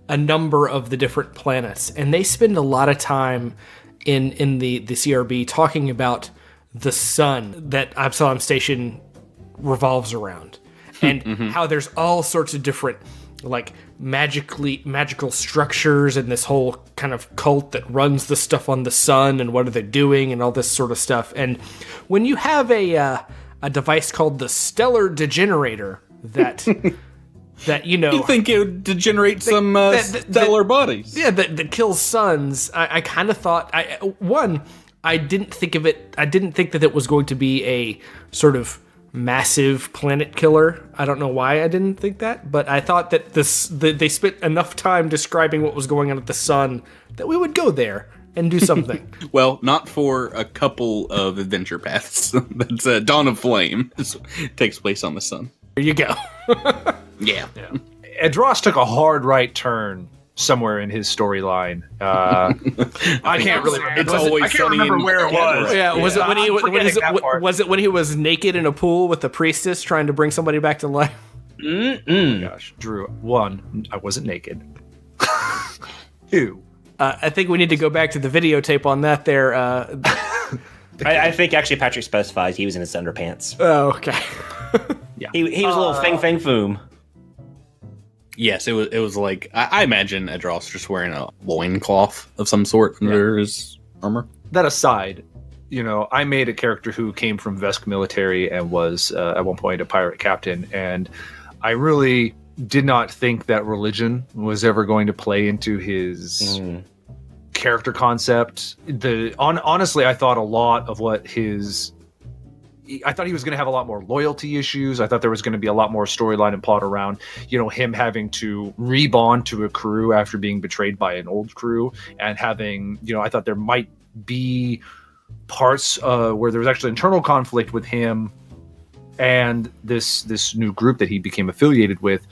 a number of the different planets, and they spend a lot of time in the CRB talking about the sun that Absalom Station revolves around, and how there's all sorts of different like magical structures and this whole kind of cult that runs the stuff on the sun and what are they doing and all this sort of stuff. And when you have a device called the Stellar Degenerator that You think it would degenerate some stellar bodies? Yeah, that kills suns. I kind of thought I didn't think of it. I didn't think that it was going to be a sort of massive planet killer. I don't know why I didn't think that, but I thought that they spent enough time describing what was going on at the sun that we would go there and do something. Well, not for a couple of adventure paths. That's Dawn of Flame. This takes place on the sun. There you go. Yeah. Edros took a hard right turn somewhere in his storyline. I can't really remember. It's always I can't remember where it was. Yeah, was it when he was naked in a pool with the priestess trying to bring somebody back to life? Oh my gosh, Drew. 1, I wasn't naked. 2, I think we need to go back to the videotape on that there. I think actually Patrick specifies he was in his underpants. Oh, okay. yeah, He was a little fang foom. Yes, it was like I imagine Edros just wearing a loincloth of some sort under his armor. That aside, I made a character who came from Vesk military and was at one point a pirate captain, and I really did not think that religion was ever going to play into his character concept. Honestly, I thought a lot of what I thought he was going to have a lot more loyalty issues. I thought there was going to be a lot more storyline and plot around, him having to rebond to a crew after being betrayed by an old crew, and having, I thought there might be parts where there was actually internal conflict with him and this new group that he became affiliated with.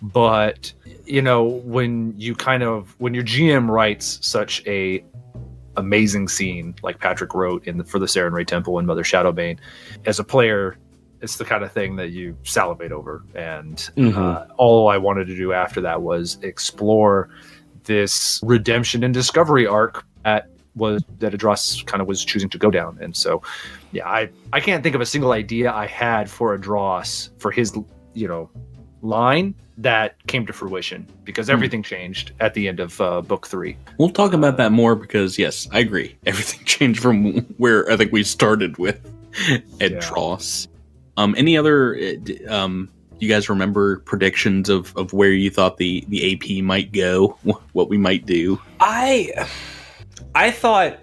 But, when your GM writes such a amazing scene like Patrick wrote for the Sarenrae Temple and Mother Shadowbane, as a player, it's the kind of thing that you salivate over. And all I wanted to do after that was explore this redemption and discovery arc that Edros kind of was choosing to go down. And so, I can't think of a single idea I had for Edros for his, line that came to fruition, because everything changed at the end of book 3. We'll talk about that more because, yes, I agree. Everything changed from where I think we started with Edros. Any other, you guys remember predictions of where you thought the AP might go, what we might do? I thought,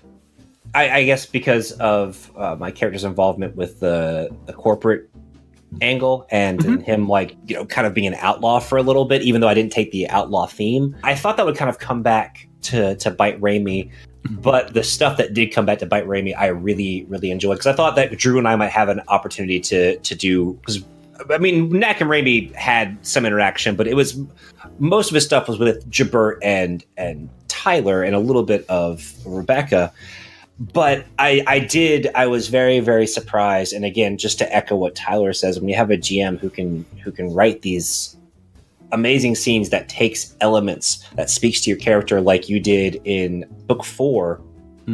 I guess because of my character's involvement with the corporate angle and him kind of being an outlaw for a little bit, even though I didn't take the outlaw theme, I thought that would kind of come back to bite Raimi. But the stuff that did come back to bite Raimi, I really, really enjoyed, because I thought that Drew and I might have an opportunity to do, because I mean, Knack and Raimi had some interaction, but it was most of his stuff was with Jabert and Tyler and a little bit of Rebecca. But I was very, very surprised. And again, just to echo what Tyler says, when you have a GM who can write these amazing scenes that takes elements that speaks to your character, like you did in book 4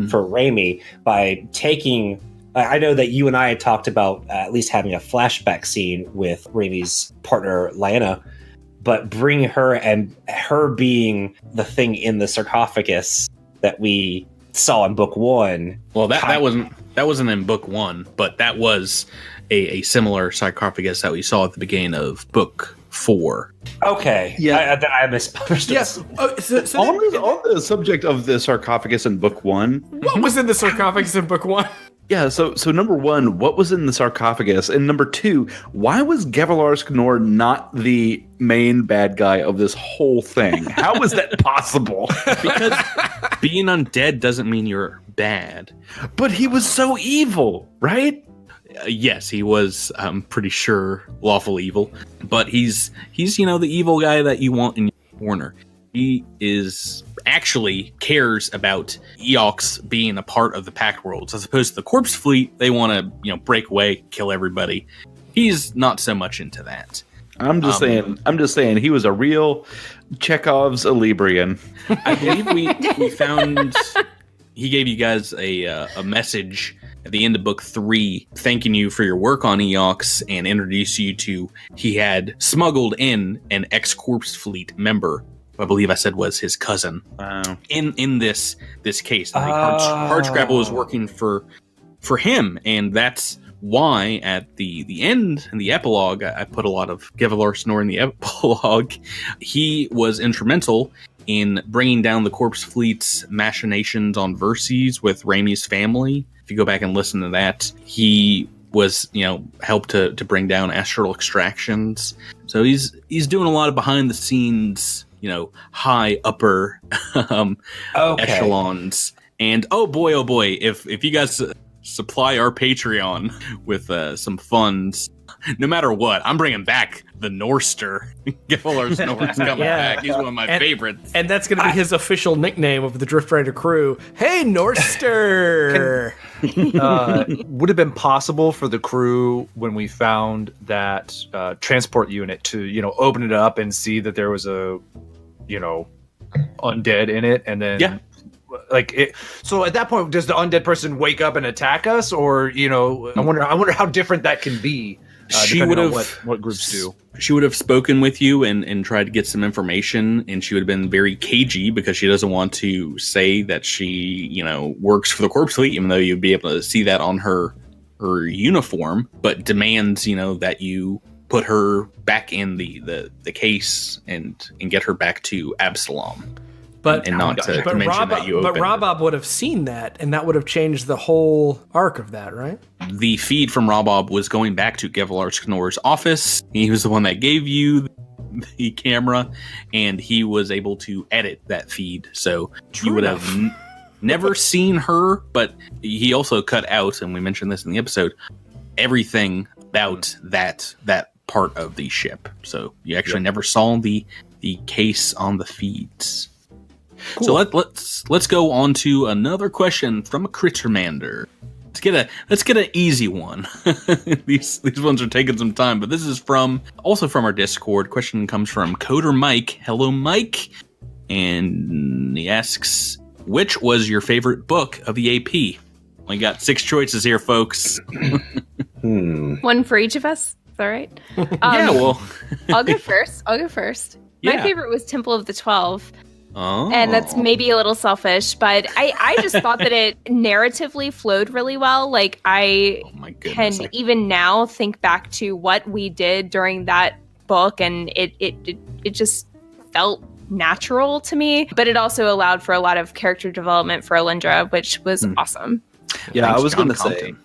for Raimi, by taking, I know that you and I had talked about at least having a flashback scene with Raimi's partner, Lyanna, but bring her and her being the thing in the sarcophagus that we saw in book 1. Well, that wasn't in book 1, but that was a similar sarcophagus that we saw at the beginning of book 4. Okay, yeah, I misunderstood. Yes. On the subject of the sarcophagus in book 1, what was in the sarcophagus in book 1? Yeah, so number 1, what was in the sarcophagus? And number 2, why was Gavilar Sknor not the main bad guy of this whole thing? How was that possible? Because being undead doesn't mean you're bad. But he was so evil, right? Yes, he was, I'm pretty sure, lawful evil. But he's the evil guy that you want in your corner. He is actually cares about Eox being a part of the Pact Worlds, as opposed to the Corpse Fleet. They want to, break away, kill everybody. He's not so much into that. I'm just saying he was a real Chekhov's Librian. I believe we found he gave you guys a message at the end of book 3, thanking you for your work on Eox and introduced you to, he had smuggled in an ex-Corpse Fleet member, who I believe I said was his cousin. Wow. In this case. I think Hardscrabble was working for him, and that's why at the end, in the epilogue, I put a lot of Gevalar Snore in the epilogue. He was instrumental in bringing down the Corpse Fleet's machinations on Verces with Raimi's family. If you go back and listen to that, he was, helped to bring down astral extractions. So he's doing a lot of behind the scenes, high upper echelons. And oh boy, if you guys supply our Patreon with some funds, no matter what, I'm bringing back the Norster. Gevalar Snor's coming back. He's one of my favorites. And that's going to be his official nickname of the Drift Rider crew. Hey, Norster! Would have been possible for the crew when we found that transport unit to, open it up and see that there was a, undead in it, and then so at that point, does the undead person wake up and attack us, or I wonder how different that can be. She would have what groups do. She would have spoken with you and tried to get some information, and she would have been very cagey because she doesn't want to say that she works for the Corpse Fleet, even though you'd be able to see that on her uniform, but demands that you put her back in the case and get her back to Absalom. But Rabob would have seen that, and that would have changed the whole arc of that, right? The feed from Rabob was going back to Gevalar Snor's office. He was the one that gave you the camera, and he was able to edit that feed. So you would have never seen her, but he also cut out, and we mentioned this in the episode, everything about that part of the ship. So you actually never saw the case on the feeds. Cool. So let's go on to another question from a Crittermander. Let's get an easy one. These ones are taking some time, but this is also from our Discord. Question comes from Coder Mike. Hello, Mike, and he asks, which was your favorite book of the AP? We got 6 choices here, folks. One for each of us. Is that right? Yeah. Well, I'll go first. Yeah. My favorite was Temple of the 12. Oh. And that's maybe a little selfish, but I just thought that it narratively flowed really well. Like I can even now think back to what we did during that book, and it just felt natural to me. But it also allowed for a lot of character development for Alindra, which was awesome. Yeah, Thanks, I was going to Compton.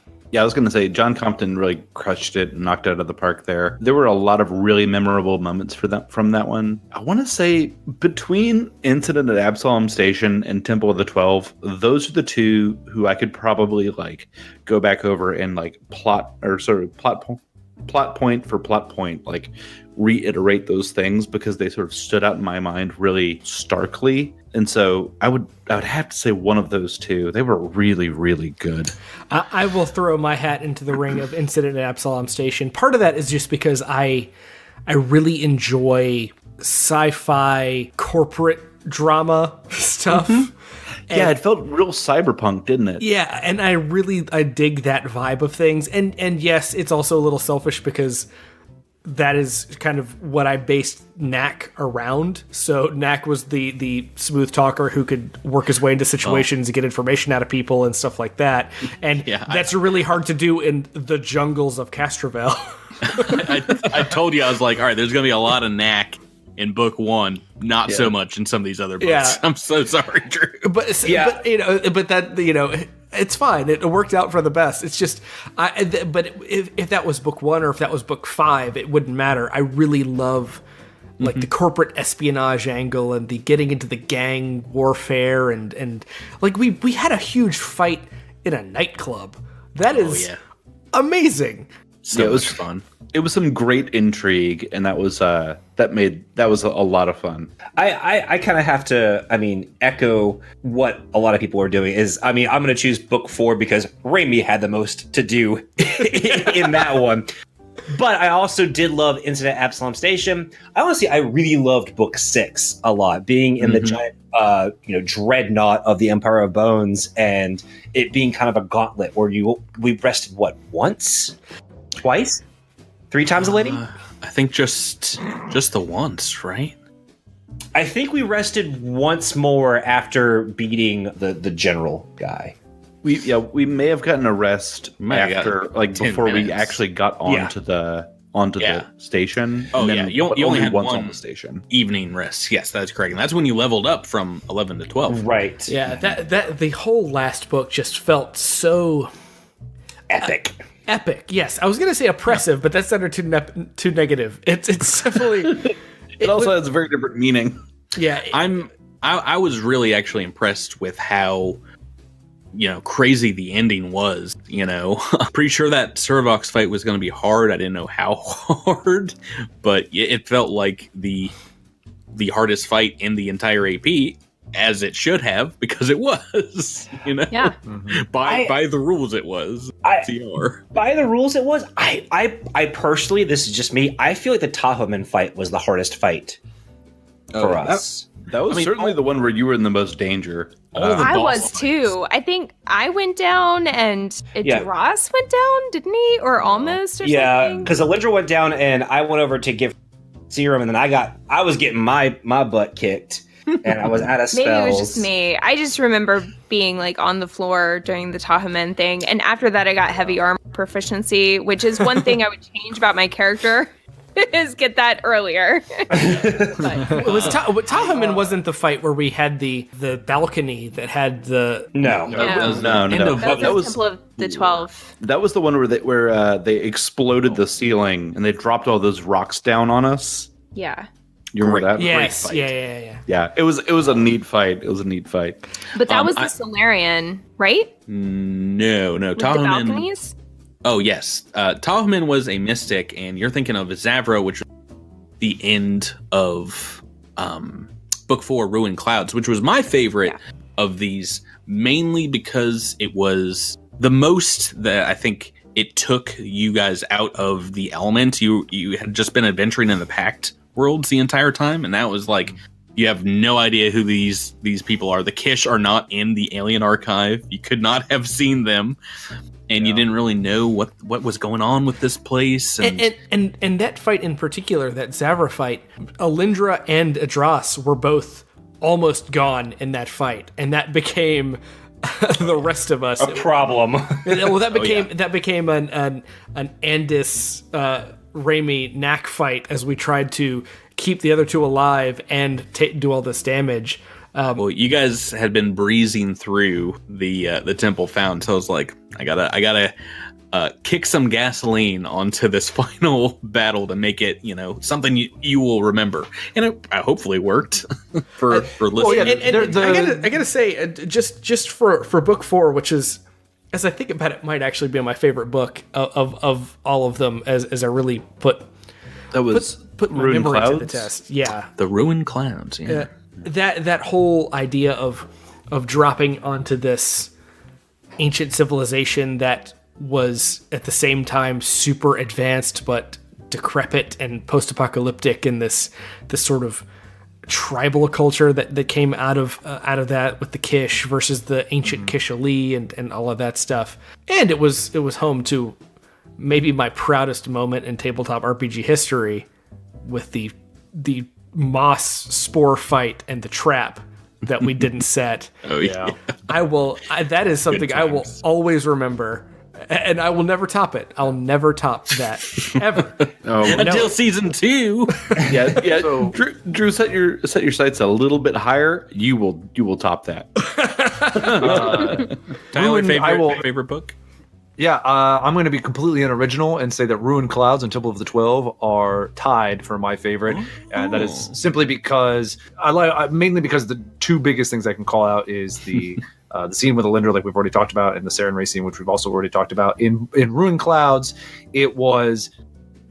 say John Compton really crushed it and knocked it out of the park there. There were a lot of really memorable moments from that one. I want to say between Incident at Absalom Station and Temple of the 12, those are the two who I could probably go back over and plot point for plot point, reiterate those things because they sort of stood out in my mind really starkly. And so I would have to say one of those two. They were really, really good. I will throw my hat into the ring of Incident at Absalom Station. Part of that is just because I really enjoy sci-fi corporate drama stuff. Mm-hmm. Yeah, it felt real cyberpunk, didn't it? Yeah, and I dig that vibe of things. And yes, it's also a little selfish because that is kind of what I based Knack around. So Knack was the smooth talker who could work his way into situations and get information out of people and stuff like that. And that's really hard to do in the jungles of Castrovel. I told you, I was like, all right, there's going to be a lot of Knack in book 1, not so much in some of these other books. Yeah. I'm so sorry, Drew. But that it's fine. It worked out for the best. It's just, but if that was book 1 or if that was book 5, it wouldn't matter. I really love the corporate espionage angle and the getting into the gang warfare and we had a huge fight in a nightclub. That is amazing. So much fun. It was some great intrigue, and that was a lot of fun. I kind of have to, echo what a lot of people are doing. I'm going to choose book 4 because Raimi had the most to do in that one. But I also did love Incident at Absalom Station. I really loved book 6 a lot, being in the giant, dreadnought of the Empire of Bones, and it being kind of a gauntlet where we rested once, twice, 3 times a lady. I think just the once, right? I think we rested once more after beating the general guy. We may have gotten a rest after, before we actually got onto the station. Oh, yeah. You only had once one on the station. Evening rest. Yes, that's correct. And that's when you leveled up from 11 to 12. Right. Yeah, that the whole last book just felt so epic. Epic. Yes, I was going to say oppressive, but that's sounded too negative. It's definitely. It also has a very different meaning. Yeah, I was really actually impressed with how crazy the ending was. Pretty sure that Servox fight was going to be hard. I didn't know how hard, but it felt like the hardest fight in the entire AP, as it should have, because it was. Yeah. By the rules, it was. CR. By the rules, it was. I personally, this is just me, I feel like the Tahoman fight was the hardest fight for us. That was certainly the one where you were in the most danger. I was too. I think I went down and Idras went down, didn't he? Or almost, or something? Because Alindra went down and I went over to give serum, and then I was getting my butt kicked, and I was out of spells. Maybe it was just me. I just remember being on the floor during the Tahomen thing, and after that I got heavy armor proficiency, which is one thing I would change about my character. Is get that earlier. It was Tahomen wasn't the fight where we had the balcony that had the no. That was Temple of the 12. That was the one where they exploded the ceiling and they dropped all those rocks down on us. Yeah. You remember that? Yes. Yeah. Yeah. It was a neat fight. It was a neat fight. But that was the Solarian, right? No. With the Tahomen. balconies? Oh, yes. Tahomen was a mystic, and you're thinking of Zavra, which was the end of Book 4, Ruined Clouds, which was my favorite of these, mainly because it was the most that I think it took you guys out of the element. You had just been adventuring in the Pact worlds the entire time, and that was you have no idea who these people are. The Kish are not in the Alien Archive. You could not have seen them. And you didn't really know what was going on with this place. And that fight in particular, that Zavra fight, Alindra and Idras were both almost gone in that fight. And that became the rest of us a problem. Well, that became an Andis Raimi Knack fight as we tried to keep the other two alive and do all this damage. Well, you guys had been breezing through the Temple Fountain, so I was like, I gotta kick some gasoline onto this final battle to make it, something you will remember, and it hopefully worked for listeners. I gotta say, just for Book 4, which is, as I think about it, might actually be my favorite book of all of them, as I really put my memory to the test. Yeah, the Ruined Clouds. Yeah. That whole idea of dropping onto this ancient civilization that was at the same time super advanced but decrepit and post-apocalyptic, and this sort of tribal culture that came out of that with the Kish versus the ancient Kish-Ali and all of that stuff. And it was home to maybe my proudest moment in tabletop RPG history with the moss spore fight and the trap that we didn't set. Oh yeah. That is something I will always remember, and I will never top it. I'll never top that ever. Until season 2. Yeah. So, Drew, set your sights a little bit higher. You will top that. Tyler, favorite book? Yeah, I'm going to be completely unoriginal and say that Ruined Clouds and Temple of the 12 are tied for my favorite, and that is simply because mainly because the two biggest things I can call out is the The scene with Alinder, like we've already talked about, and the Saren race scene, which we've also already talked about. In Ruin Clouds, it was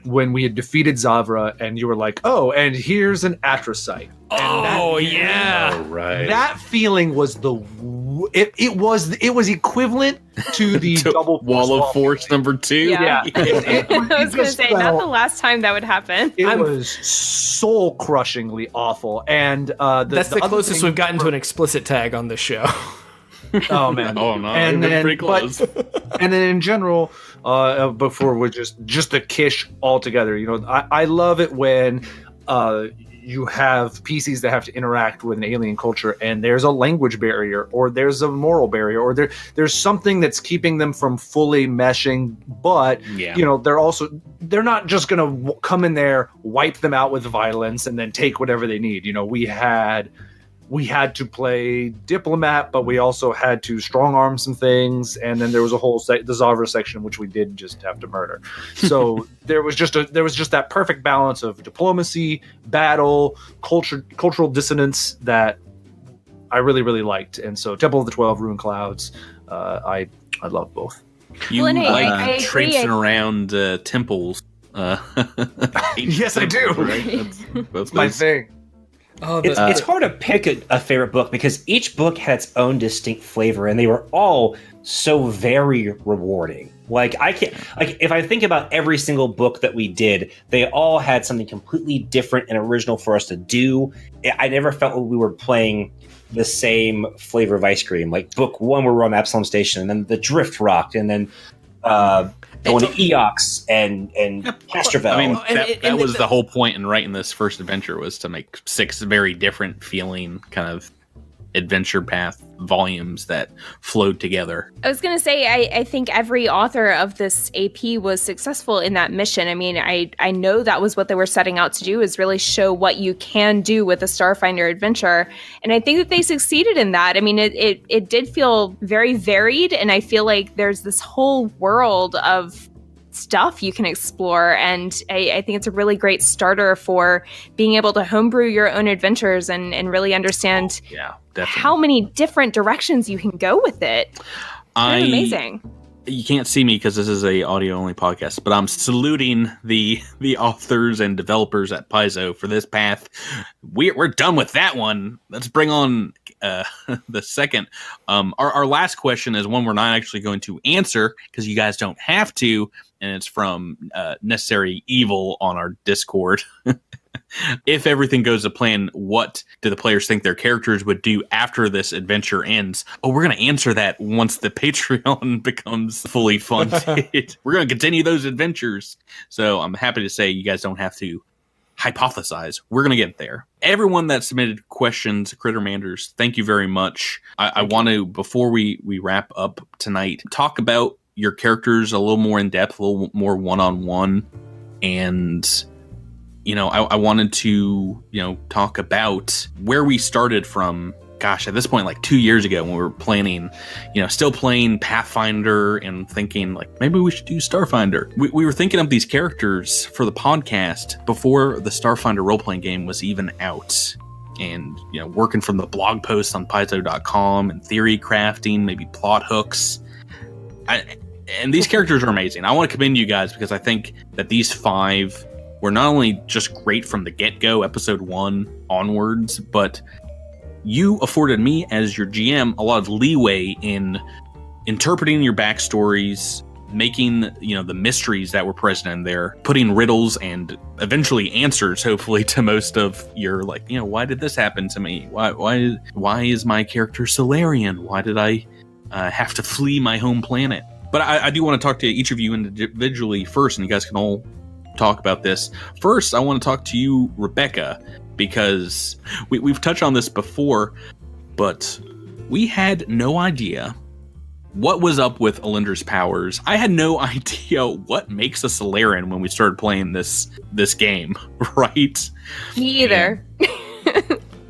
when we had defeated Zavra, and you were like, "Oh, and here's an Atrocyte." Oh yeah, Oh, right. That feeling was it was equivalent to the To double Wall of Force number 2. Yeah. It I was going to just say, not felt- the last time that would happen. It was soul crushingly awful, and that's the other closest thing- we've gotten to an explicit tag on this show. Oh man! Oh no, And we've been then- pretty close. And then in general, before we're just a Kish altogether. You know, I love it when you have PCs that have to interact with an alien culture, and there's a language barrier, or there's a moral barrier, or there's something that's keeping them from fully meshing. But Yeah. you know, they're not just gonna come in there, wipe them out with violence, and then take whatever they need. You know, we had to play diplomat, but we also had to strong arm some things, and then there was a whole the Zavra section which we did just have to murder. So there was just that perfect balance of diplomacy, battle, cultural dissonance that I really, really liked. And so Temple of the 12, Ruin Clouds, I love both. You Well, and like I agree. traipsing around temples. Yes, I do. Right? That's My thing. Oh, It's hard to pick a favorite book because each book had its own distinct flavor, and they were all so very rewarding. Like if I think about every single book that we did, they all had something completely different and original for us to do. I never felt like we were playing the same flavor of ice cream. Like book 1, we were on Absalom Station, and then the Drift Rocked, and then going to Eox and Castrovel. I mean, and that was the whole point in writing this first adventure, was to make 6 very different feeling kind of adventure path volumes that flowed together. I was going to say, I think every author of this AP was successful in that mission. I mean, I know that was what they were setting out to do, is really show what you can do with a Starfinder adventure. And I think that they succeeded in that. I mean, it did feel very varied, and I feel like there's this whole world of stuff you can explore, and I think it's a really great starter for being able to homebrew your own adventures and really understand Yeah, definitely. how many different directions you can go with it. Kind of amazing. You can't see me because this is a audio only podcast, but I'm saluting the authors and developers at Paizo for this path. We're done with that one. Let's bring on the second. Our last question is one we're not actually going to answer because you guys don't have to, and it's from Necessary Evil on our Discord. If everything goes to plan, what do the players think their characters would do after this adventure ends? Oh, we're going to answer that once the Patreon becomes fully funded. We're going to continue those adventures. So I'm happy to say you guys don't have to hypothesize. We're going to get there. Everyone that submitted questions, Crittermanders, thank you very much. I want to, before we wrap up tonight, talk about your characters a little more in depth, a little more one-on-one. And you know, I wanted to, talk about where we started from. Gosh, at this point, like 2 years ago, when we were planning, still playing Pathfinder and thinking like maybe we should do Starfinder. We were thinking of these characters for the podcast before the Starfinder role-playing game was even out. And, working from the blog posts on Paizo.com and theory crafting, maybe plot hooks. And these characters are amazing. I want to commend you guys because I think that these 5 were not only just great from the get-go, episode 1 onwards, but you afforded me as your GM a lot of leeway in interpreting your backstories, making, the mysteries that were present in there, putting riddles and eventually answers, hopefully, to most of your, why did this happen to me? Why is my character Solarian? Why did I have to flee my home planet? But I do want to talk to each of you individually first, and you guys can all talk about this. First, I want to talk to you, Rebecca, because we've touched on this before, but we had no idea what was up with Alinder's powers. I had no idea what makes a Solarian when we started playing this game, right? Me either.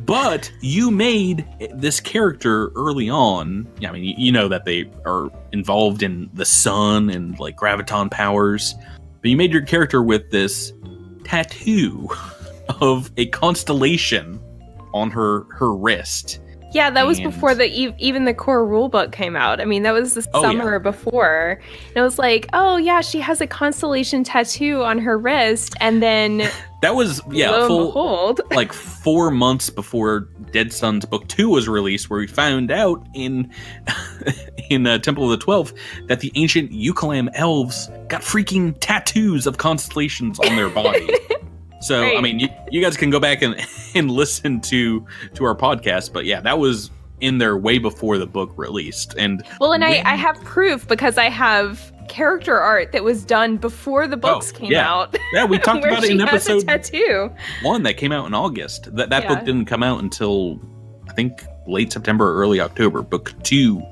But you made this character early on. I mean, you know that they are involved in the sun and like graviton powers. But you made your character with this tattoo of a constellation on her wrist. Yeah, that was And- before even the core rulebook came out. I mean, that was the summer before. And it was like, oh yeah, she has a constellation tattoo on her wrist, and then That was lo and behold, like 4 months before Dead Sun's book 2 was released, where we found out in Temple of the 12 that the ancient Eucalam elves got freaking tattoos of constellations on their body. So, Right. I mean, you guys can go back and listen to our podcast, but yeah, that was in there way before the book released. And well, and I have proof because I have character art that was done before the books came out. Yeah, we talked where about it she in has episode a tattoo. 1 that came out in August. That Yeah. book didn't come out until, I think, late September or early October, book 2.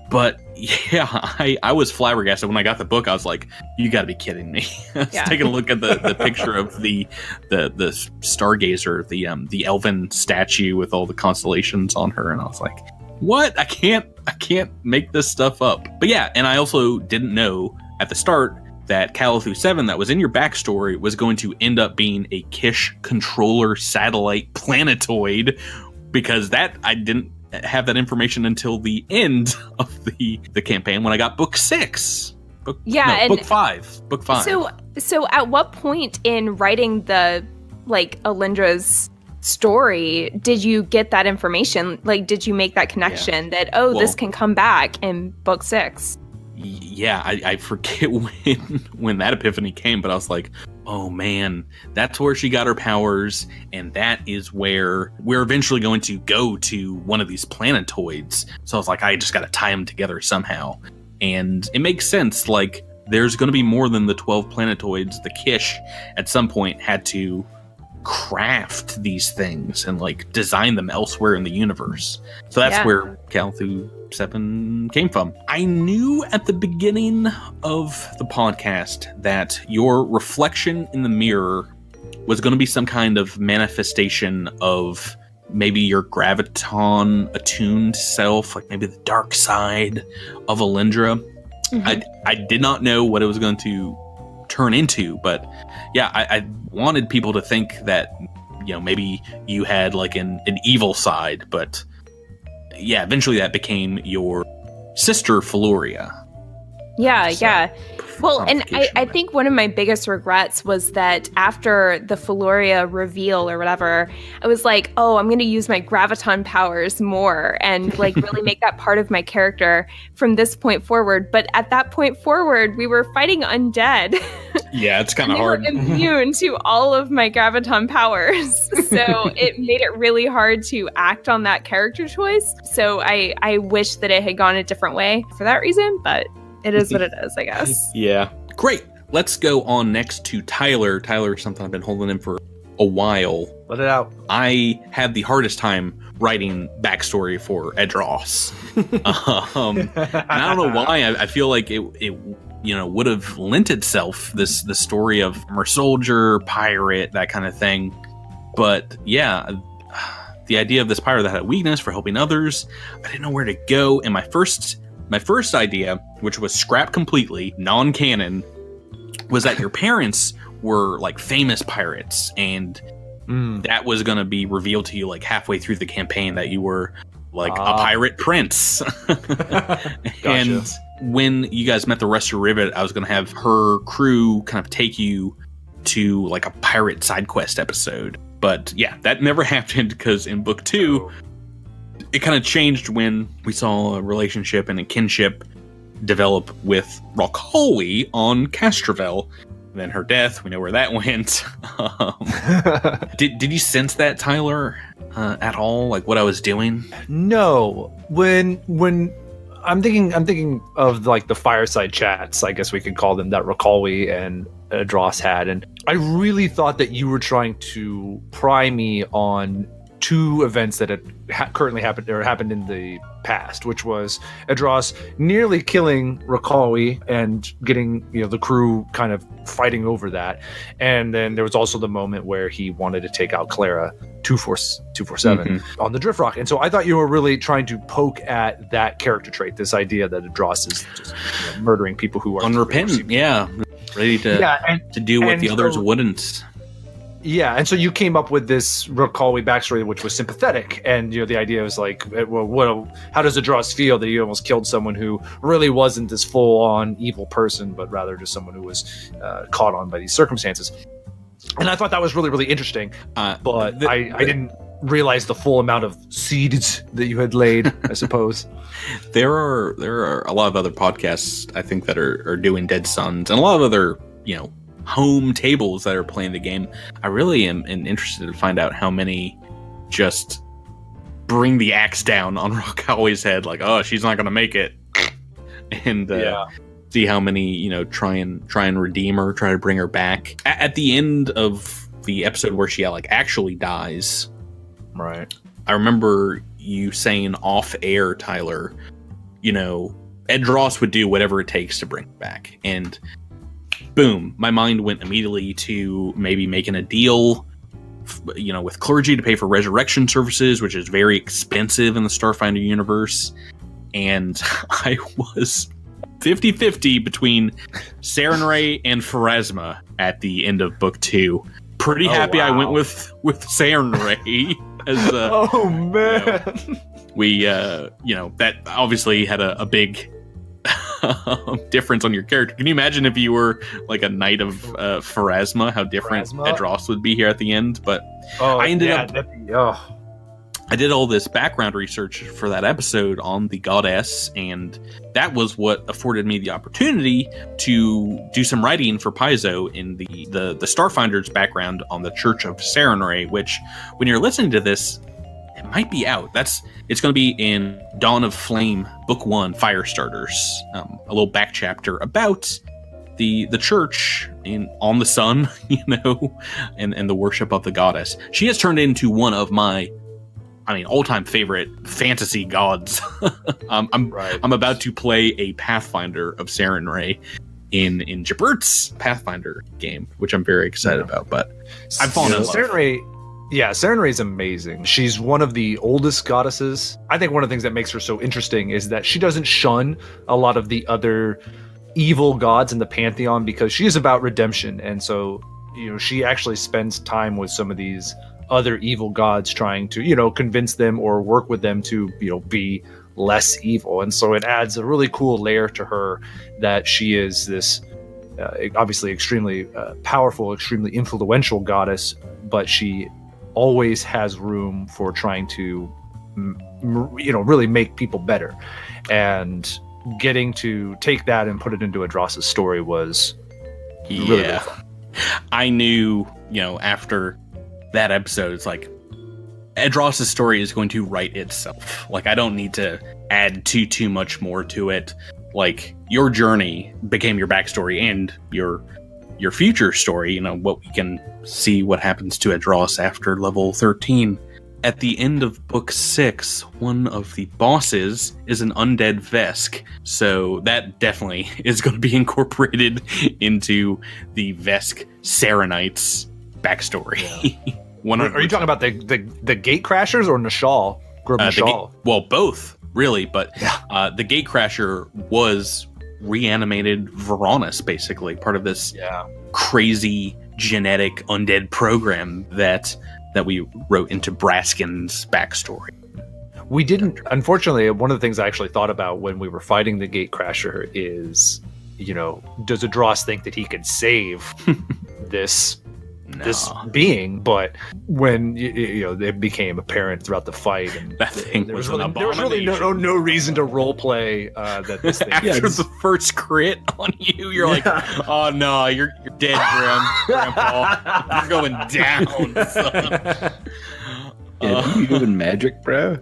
But yeah, I was flabbergasted when I got the book. I was like, "You got to be kidding me!" I was Yeah. taking a look at the picture of the stargazer, the elven statue with all the constellations on her, and I was like, "What? I can't make this stuff up." But yeah, and I also didn't know at the start that Calithu 7 that was in your backstory was going to end up being a Kish controller satellite planetoid, because that I didn't have that information until the end of the campaign when I got book 6. Book 5. Book 5. So at what point in writing the Alindra's story did you get that information? Like, did you make that connection that this can come back in book 6? Yeah, I forget when that epiphany came, but I was like, oh man, that's where she got her powers, and that is where we're eventually going to go to one of these planetoids. So I was like, I just got to tie them together somehow. And it makes sense, like, there's going to be more than the 12 planetoids. The Kish at some point had to craft these things and like design them elsewhere in the universe. So that's where Calithu 7 came from. I knew at the beginning of the podcast that your reflection in the mirror was going to be some kind of manifestation of maybe your graviton attuned self, like maybe the dark side of Alindra. Mm-hmm. I did not know what it was going to turn into, but yeah, I wanted people to think that, you know, maybe you had like an evil side, but yeah, eventually that became your sister Feluria. Yeah. Well, and I think one of my biggest regrets was that after the Feluria reveal or whatever, I was like, oh, I'm going to use my graviton powers more and like really make that part of my character from this point forward. But at that point forward, we were fighting undead. Yeah, it's kind of hard. They were immune to all of my graviton powers. So it made it really hard to act on that character choice. So I wish that it had gone a different way for that reason, but it is what it is, I guess. Yeah. Great. Let's go on next to Tyler. Tyler is something I've been holding in for a while. Let it out. I had the hardest time writing backstory for Edros. And I don't know why. I feel like it would have lent itself, the story of armor soldier, pirate, that kind of thing. But yeah, the idea of this pirate that had a weakness for helping others, I didn't know where to go. And my first idea, which was scrapped completely, non-canon, was that your parents were like famous pirates, and that was going to be revealed to you like halfway through the campaign that you were like a pirate prince. Gotcha. And when you guys met the rest of Rivet, I was going to have her crew kind of take you to like a pirate side quest episode. But yeah, that never happened because in book 2, it kind of changed when we saw a relationship and a kinship develop with Rockawi on Castrovel. Then her death, we know where that went. Did you sense that, Tyler, at all? Like what I was doing? No. When I'm thinking of like the fireside chats, I guess we could call them, that Rockawi and Dross had, and I really thought that you were trying to pry me on 2 events that had currently happened in the past, which was Edros nearly killing Rockawi and getting the crew kind of fighting over that, and then there was also the moment where he wanted to take out Clara 247 on the Drift Rock, and so I thought you were really trying to poke at that character trait, this idea that Edros is just murdering people who are unrepentant, ready to do what the others wouldn't. Yeah, and so you came up with this Rakawi backstory, which was sympathetic, and the idea was like, well, how does Adros feel that you almost killed someone who really wasn't this full-on evil person, but rather just someone who was caught on by these circumstances? And I thought that was really, really interesting, but I didn't realize the full amount of seeds that you had laid, I suppose. There are a lot of other podcasts, I think, that are doing Dead Sons, and a lot of other, home tables that are playing the game. I really am interested to find out how many just bring the axe down on Rakawi's head, like, oh, she's not going to make it, and see how many try and redeem her, try to bring her back. At the end of the episode where she actually dies, right? I remember you saying off air, Tyler, Edros would do whatever it takes to bring her back, and boom, my mind went immediately to maybe making a deal, with clergy to pay for resurrection services, which is very expensive in the Starfinder universe. And I was 50-50 between Sarenrae and Pharasma at the end of book 2. Pretty happy I went with Sarenrae as oh man. We that obviously had a big difference on your character. Can you imagine if you were like a knight of Pharasma, how different Edros would be here at the end? But I ended up I did all this background research for that episode on the goddess, and that was what afforded me the opportunity to do some writing for Paizo in the Starfinder's background on the Church of Sarenrae, which, when you're listening to this, it might be out. It's going to be in Dawn of Flame, Book 1, Firestarters. A little back chapter about the church on the sun, and the worship of the goddess. She has turned into one of my all-time favorite fantasy gods. I'm about to play a Pathfinder of Sarenrae in Jabert's Pathfinder game, which I'm very excited about. But I've fallen in love. Sarenrae is amazing. She's one of the oldest goddesses. I think one of the things that makes her so interesting is that she doesn't shun a lot of the other evil gods in the pantheon, because she is about redemption. And so, she actually spends time with some of these other evil gods, trying to, convince them or work with them to, be less evil. And so it adds a really cool layer to her, that she is this obviously extremely powerful, extremely influential goddess, but she always has room for trying to, really make people better. And getting to take that and put it into Adros' story was really fun. I knew, after that episode, it's like Edros' story is going to write itself. Like, I don't need to add too much more to it. Like, your journey became your backstory and your future story, what we can see what happens to Edros after level 13. At the end of book 6, one of the bosses is an undead Vesk, so that definitely is going to be incorporated into the Vesk Sarenites backstory. Yeah. Are you talking about the Gatecrashers or Nashal? Nashal? Well, both, really, but the Gatecrasher was reanimated Varanus, basically, part of this crazy genetic undead program that we wrote into Braskin's backstory. We didn't, unfortunately, one of the things I actually thought about when we were fighting the Gatecrasher is, does Adros think that he could save this being? But when it became apparent throughout the fight, and there was really no reason to role play that this thing. After the first crit on you, you're like, oh no, you're dead, Grandpa. You're going down, son. You doing magic, bro?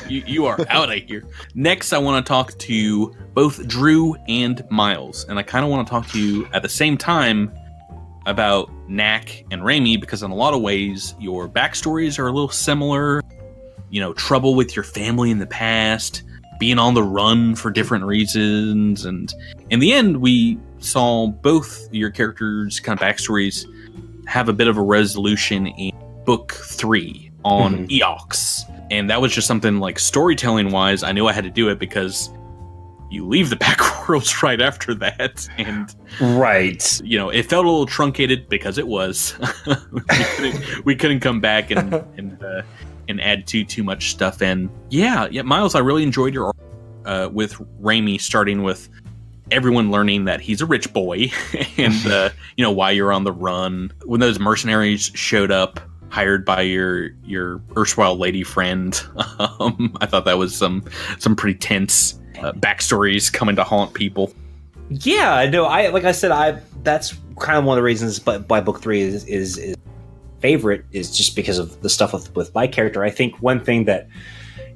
you are out of here. Next, I want to talk to both Drew and Miles, and I kind of want to talk to you at the same time about Knack and Raimi, because in a lot of ways your backstories are a little similar. Trouble with your family in the past, being on the run for different reasons, and in the end we saw both your characters' kind of backstories have a bit of a resolution in book 3 on Eox. And that was just something, like, storytelling wise, I knew I had to do it because you leave the back worlds right after that, and Right. it felt a little truncated because it was. we couldn't come back and add too much stuff in. Yeah, Miles, I really enjoyed your arc with Raimi, starting with everyone learning that he's a rich boy, and why you're on the run. When those mercenaries showed up, hired by your erstwhile lady friend, I thought that was some pretty tense backstories coming to haunt people. Yeah, no, like I said, that's kind of one of the reasons. But by book 3 is favorite is just because of the stuff with my character. I think one thing that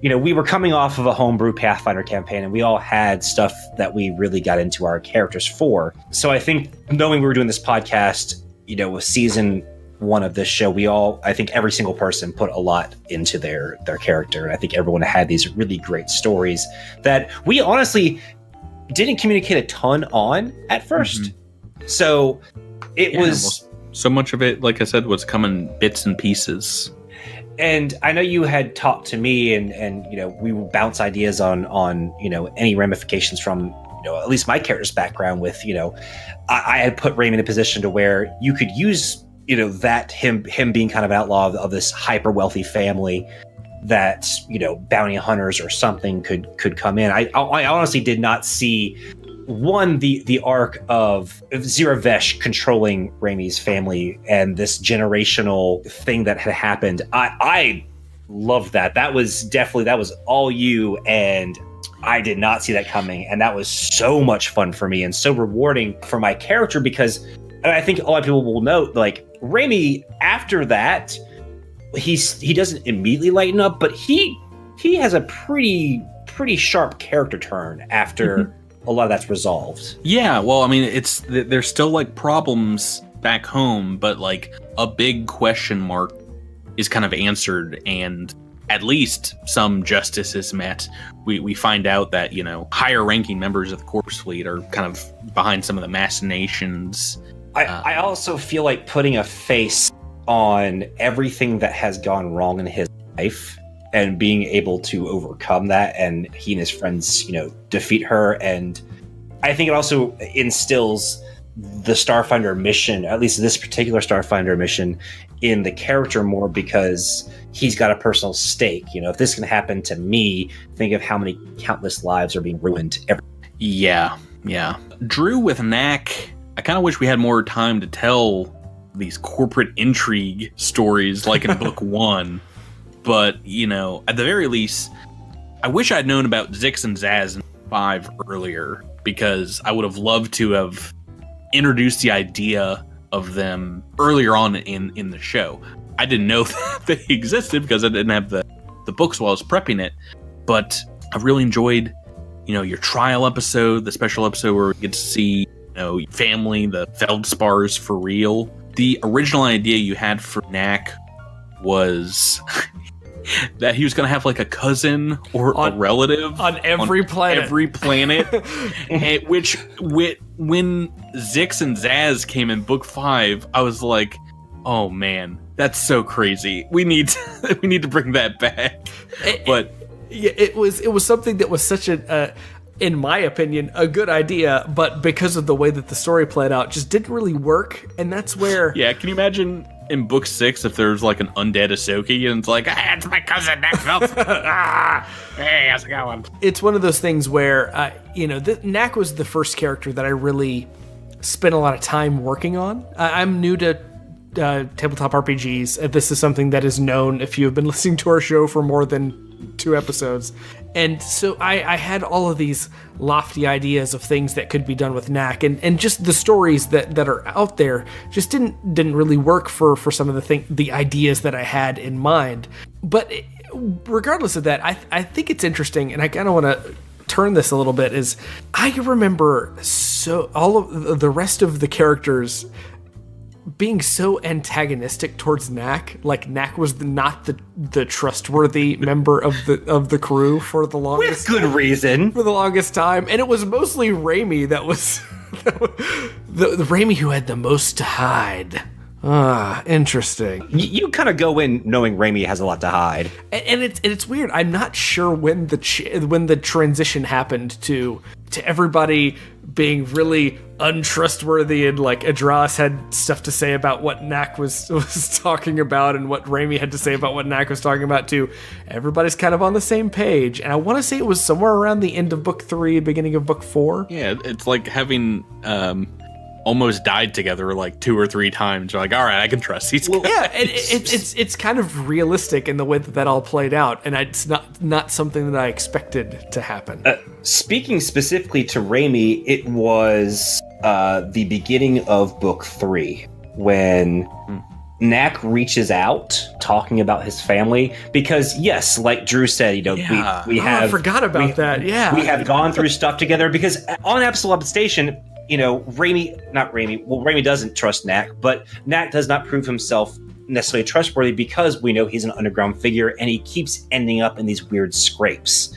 we were coming off of a homebrew Pathfinder campaign, and we all had stuff that we really got into our characters for. So I think knowing we were doing this podcast, with season 1 of this show, I think every single person put a lot into their character. And I think everyone had these really great stories that we honestly didn't communicate a ton on at first. Mm-hmm. So it was... So much of it, like I said, was coming bits and pieces. And I know you had talked to me and we would bounce ideas on any ramifications from, at least my character's background with, I had put Raymond in a position to where you could use that him being kind of an outlaw of this hyper wealthy family that bounty hunters or something could come in. I honestly did not see the arc of Ziravesh controlling Raimi's family and this generational thing that had happened. I loved that. That was all you, and I did not see that coming, and that was so much fun for me and so rewarding for my character, because I think a lot of people will note, like, Raimi, after that, he doesn't immediately lighten up, but he has a pretty sharp character turn after a lot of that's resolved. Yeah, well, I mean, there's still like problems back home, but like a big question mark is kind of answered, and at least some justice is met. We find out that higher ranking members of the Corpse Fleet are kind of behind some of the machinations. I also feel like putting a face on everything that has gone wrong in his life and being able to overcome that, and he and his friends, defeat her. And I think it also instills the Starfinder mission, at least this particular Starfinder mission, in the character more, because he's got a personal stake. If this can happen to me, think of how many countless lives are being ruined every. Yeah. Drew with Knack, I kind of wish we had more time to tell these corporate intrigue stories like in book 1. But, at the very least, I wish I'd known about Zix and Zaz in 5 earlier, because I would have loved to have introduced the idea of them earlier on in the show. I didn't know that they existed because I didn't have the books while I was prepping it. But I really enjoyed, your trial episode, the special episode where we get to see, family, the Feldspars for real. The original idea you had for Knack was that he was going to have like a cousin or a relative on every planet. And when Zix and Zaz came in book 5, I was like, oh man, that's so crazy. We need to bring that back. It was something that was such in my opinion, a good idea, but because of the way that the story played out, just didn't really work. And that's where... Yeah, can you imagine in book 6 if there's like an undead Ahsoka and it's like, it's my cousin, Knack hey, how's it going? It's one of those things where, Knack was the first character that I really spent a lot of time working on. I'm new to tabletop RPGs. This is something that is known if you have been listening to our show for more than 2 episodes. And so I had all of these lofty ideas of things that could be done with Knack, and just the stories that are out there just didn't really work for some of the ideas that I had in mind. But regardless of that, I think it's interesting, and I kind of want to turn this a little bit, is I remember all of the rest of the characters being so antagonistic towards Knack. Like Knack was not the trustworthy member of the crew for the longest with good reason for the longest time, and it was mostly Raimi that was the Raimi who had the most to hide. Interesting. You kind of go in knowing Raimi has a lot to hide, And it's weird. I'm not sure when the transition happened to everybody being really untrustworthy, and like Adras had stuff to say about what Knack was talking about, and what Raimi had to say about what Knack was talking about too. Everybody's kind of on the same page, and I want to say it was somewhere around the end of book 3, beginning of book 4. Yeah, it's like having almost died together like 2 or 3 times. You're like, all right, I can trust these guys. Yeah, and it's kind of realistic in the way that all played out, and it's not something that I expected to happen. Speaking specifically to Raimi, it was the beginning of book 3 when Knack reaches out talking about his family, because yes, like Drew said, we have I forgot about that. Yeah, we have gone through stuff together, because on Absolute Station, Raimi doesn't trust Knack, but Knack does not prove himself necessarily trustworthy, because we know he's an underground figure and he keeps ending up in these weird scrapes.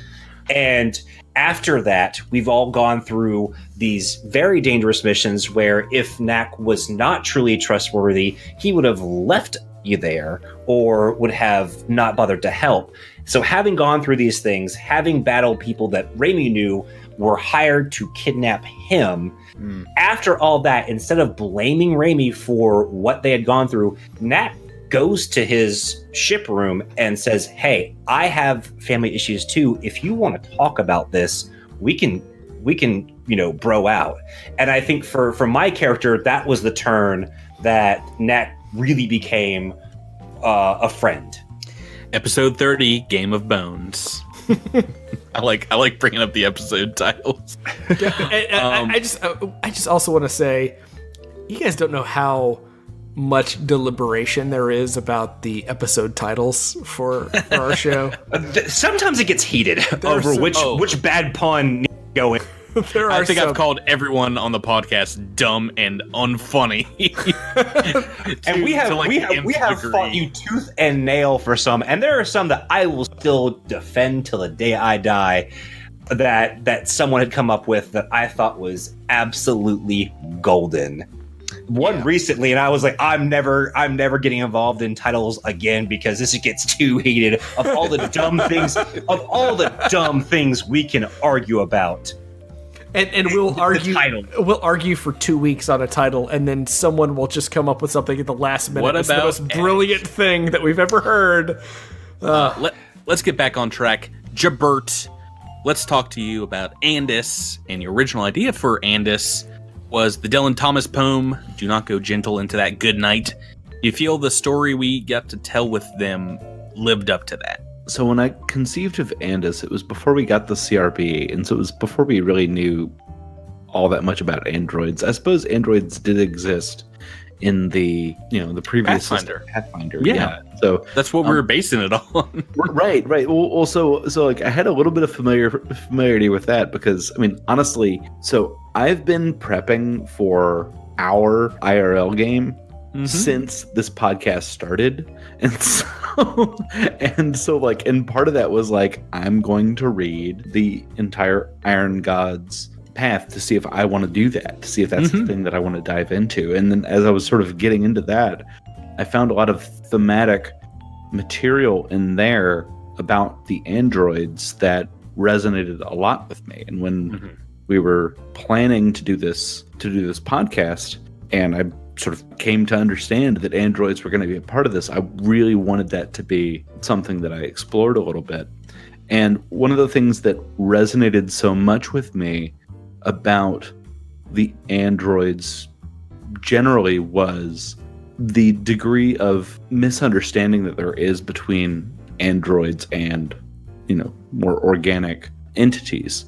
And after that, we've all gone through these very dangerous missions where if Knack was not truly trustworthy, he would have left you there or would have not bothered to help. So having gone through these things, having battled people that Raimi knew were hired to kidnap him, after all that, instead of blaming Raimi for what they had gone through, Knack goes to his ship room and says, hey, I have family issues too. If you want to talk about this, we can bro out. And I think for my character, that was the turn that Knack really became a friend. Episode 30, Game of Bones. I like bringing up the episode titles. I just also want to say, you guys don't know how much deliberation there is about the episode titles for our show. Sometimes it gets heated over which bad pun needs to go in. I think I've called everyone on the podcast dumb and unfunny. And we have fought you tooth and nail for some, and there are some that I will still defend till the day I die, that someone had come up with that I thought was absolutely golden. One recently, and I was like, I'm never getting involved in titles again, because this gets too heated. Of all the dumb things we can argue about. And we'll argue for 2 weeks on a title, and then someone will just come up with something at the last minute. What It's about the most brilliant thing that we've ever heard? Let's get back on track. Jabert, let's talk to you about Andis, and your original idea for Andis was the Dylan Thomas poem, Do Not Go Gentle Into That Good Night. Do you feel the story we got to tell with them lived up to that? So when I conceived of Andis, it was before we got the CRB, and so it was before we really knew all that much about androids. I suppose androids did exist in the previous Pathfinder. Yeah. So that's what we were basing it on. Right. Well, so like I had a little bit of familiarity with that, because I mean, honestly, so I've been prepping for our IRL game since this podcast started, and so like, and part of that was like, I'm going to read the entire Iron Gods path to see if I want to do that, to see if that's the thing that I want to dive into. And then as I was sort of getting into that, I found a lot of thematic material in there about the androids that resonated a lot with me. And when we were planning to do this podcast, and I sort of came to understand that androids were going to be a part of this, I really wanted that to be something that I explored a little bit. And one of the things that resonated so much with me about the androids generally was the degree of misunderstanding that there is between androids and, more organic entities.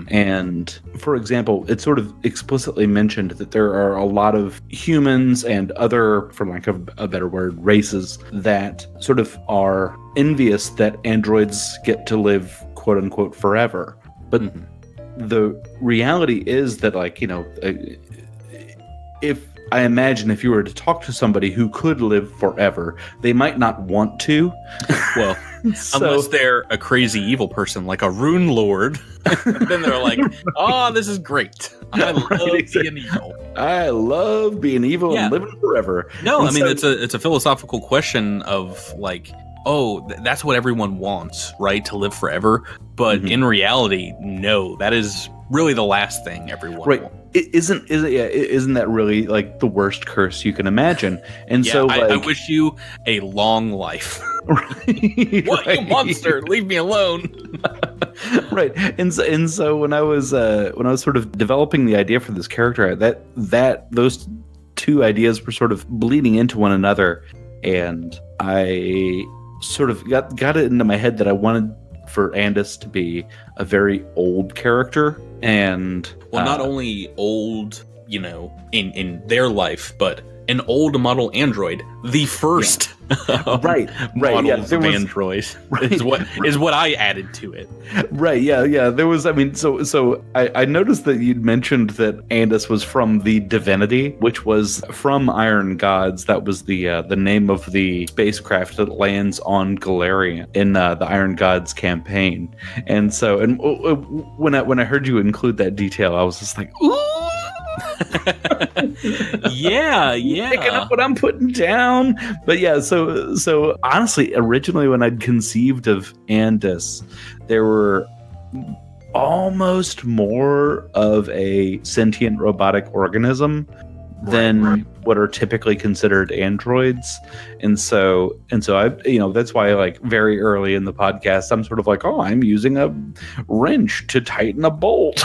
And for example, it's sort of explicitly mentioned that there are a lot of humans and other, for lack of a better word, races that sort of are envious that androids get to live, quote unquote, forever. But the reality is that, like, if I imagine if you were to talk to somebody who could live forever, they might not want to. Well, Unless they're a crazy evil person, like a rune lord. Then they're like, oh, this is great. I love being evil. I love being evil and living forever. No, And I mean, it's a philosophical question of like, that's what everyone wants, right? To live forever. But in reality, no, that is really the last thing everyone wants. Isn't that really like the worst curse you can imagine? And so I wish you a long life. Right, what, you monster, leave me alone. Right. And so when I was sort of developing the idea for this character, those two ideas were sort of bleeding into one another, and I sort of got it into my head that I wanted for Andis to be a very old character. And not only old, in their life, but an old model android, the first models of android is what I added to it. Right, yeah. There was, so I noticed that you'd mentioned that Andis was from the Divinity, which was from Iron Gods. That was the name of the spacecraft that lands on Galarian in the Iron Gods campaign. And so, when I heard you include that detail, I was just like, ooh. yeah Picking up what I'm putting down. But yeah, so honestly, originally when I'd conceived of Andis, there were almost more of a sentient robotic organism than what are typically considered androids. And so I, that's why, like, very early in the podcast, I'm sort of like, I'm using a wrench to tighten a bolt.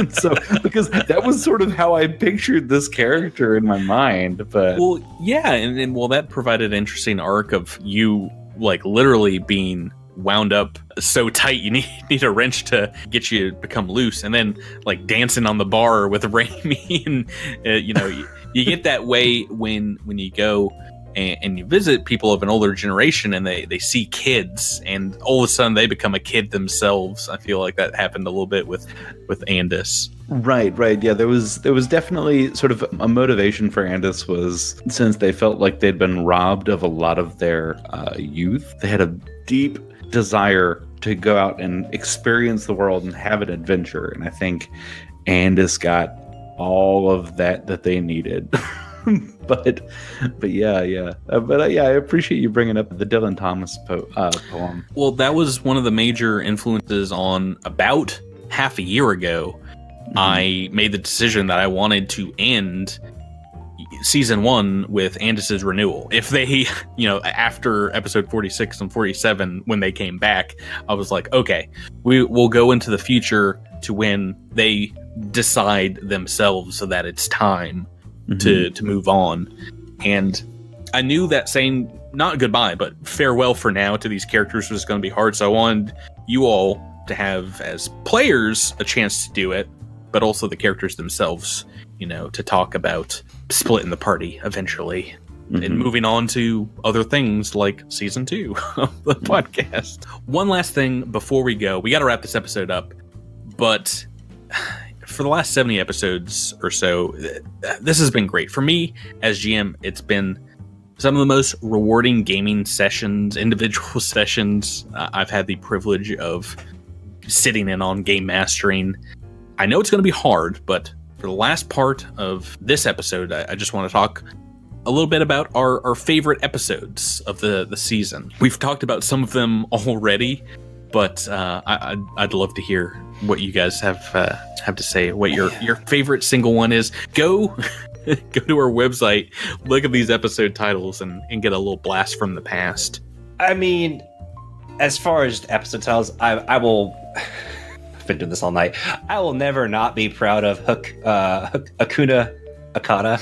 So because that was sort of how I pictured this character in my mind. But and that provided an interesting arc of you, like, literally being wound up so tight you need a wrench to get you to become loose, and then like dancing on the bar with Raimi, and you get that way when you go and you visit people of an older generation, and they see kids, and all of a sudden they become a kid themselves. I feel like that happened a little bit with Andis. Right. Yeah, there was definitely sort of a motivation for Andis, was since they felt like they'd been robbed of a lot of their youth. They had a deep desire to go out and experience the world and have an adventure, and I think Andis got all of that they needed. but yeah. I appreciate you bringing up the Dylan Thomas poem. Well, that was one of the major influences on about half a year ago. I made the decision that I wanted to end season 1 with Andis's renewal. If they, after episode 46 and 47, when they came back, I was like, okay, we'll go into the future to when they decide themselves so that it's time to move on. And I knew that saying not goodbye, but farewell for now to these characters was going to be hard. So I wanted you all to have, as players, a chance to do it, but also the characters themselves, to talk about splitting the party eventually and moving on to other things like season 2 of the podcast. One last thing before we go, we got to wrap this episode up, but for the last 70 episodes or so, this has been great. For me as GM, it's been some of the most rewarding gaming sessions, individual sessions I've had the privilege of sitting in on game mastering. I know it's going to be hard, but for the last part of this episode, I just want to talk a little bit about our favorite episodes of the season. We've talked about some of them already, but I'd love to hear what you guys have to say, what your favorite single one is. Go to our website, look at these episode titles, and get a little blast from the past. I mean, as far as episode titles, I will... I've been doing this all night. I will never not be proud of Hakuna Akata.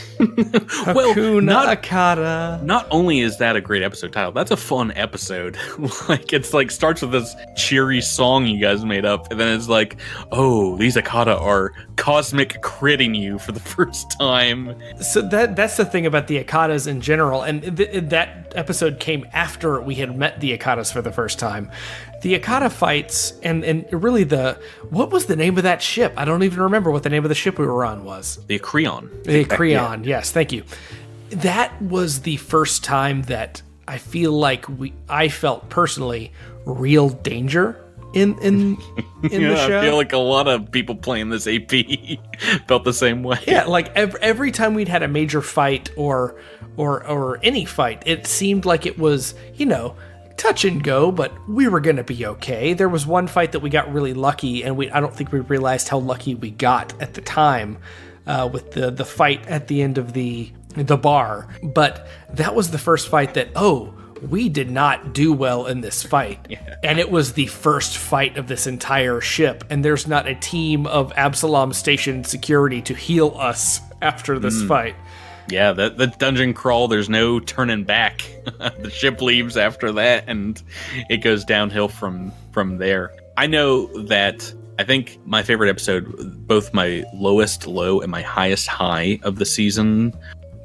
Well, Hakuna Akata. Not only is that a great episode title, that's a fun episode. It's like starts with this cheery song you guys made up, and then it's like, oh, these Akata are cosmic critting you for the first time. So that's the thing about the Akatas in general, and that episode came after we had met the Akatas for the first time. The Akata fights, and really what was the name of that ship? I don't even remember what the name of the ship we were on was. The Acreon. The Acreon, yes, thank you. That was the first time that I feel like I felt personally real danger in the show. I feel like a lot of people playing this AP felt the same way. Yeah, like every time we'd had a major fight or any fight, it seemed like it was, touch and go, but we were gonna be okay. There was one fight that we got really lucky, and I don't think we realized how lucky we got at the time with the fight at the end of the bar. But that was the first fight that, we did not do well in this fight. Yeah. And it was the first fight of this entire ship, and there's not a team of Absalom Station security to heal us after this fight. Yeah, the dungeon crawl, there's no turning back. The ship leaves after that, and it goes downhill from there. I know that I think my favorite episode, both my lowest low and my highest high of the season,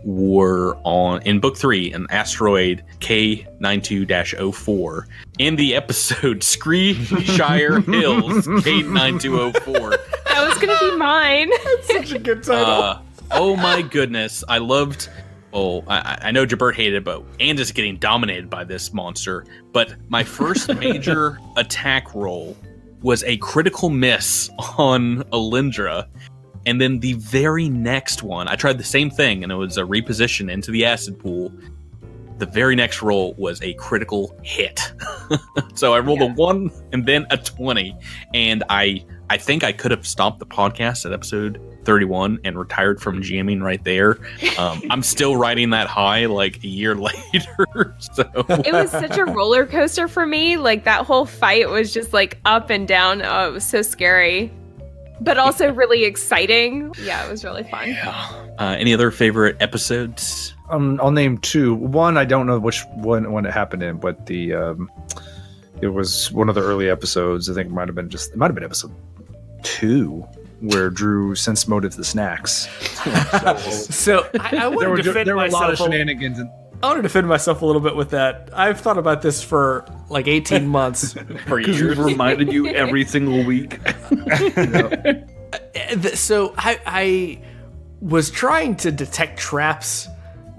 were in book 3, an asteroid K92-04, in the episode Screeshire Hills K9204. That was gonna be mine. That's such a good title. Oh my goodness, I loved. I know Jabert hated it, but and is getting dominated by this monster. But my first major attack roll was a critical miss on Alindra. And then the very next one, I tried the same thing, and it was a reposition into the acid pool. The very next roll was a critical hit. So I rolled a 1 and then a 20. And I think I could have stopped the podcast at episode 31 and retired from GMing right there. I'm still riding that high like a year later. So it was such a roller coaster for me. Like that whole fight was just like up and down. Oh, it was so scary. But also really exciting. Yeah, it was really fun. Yeah. Any other favorite episodes? I'll name 2. One, I don't know which one it happened in, but it was one of the early episodes. I think it might have been episode 2, where Drew sense motive the snacks. So I want to defend there were myself. A lot of shenanigans. I want to defend myself a little bit with that. I've thought about this for like 18 months. Because we've reminded you every single week. So I was trying to detect traps,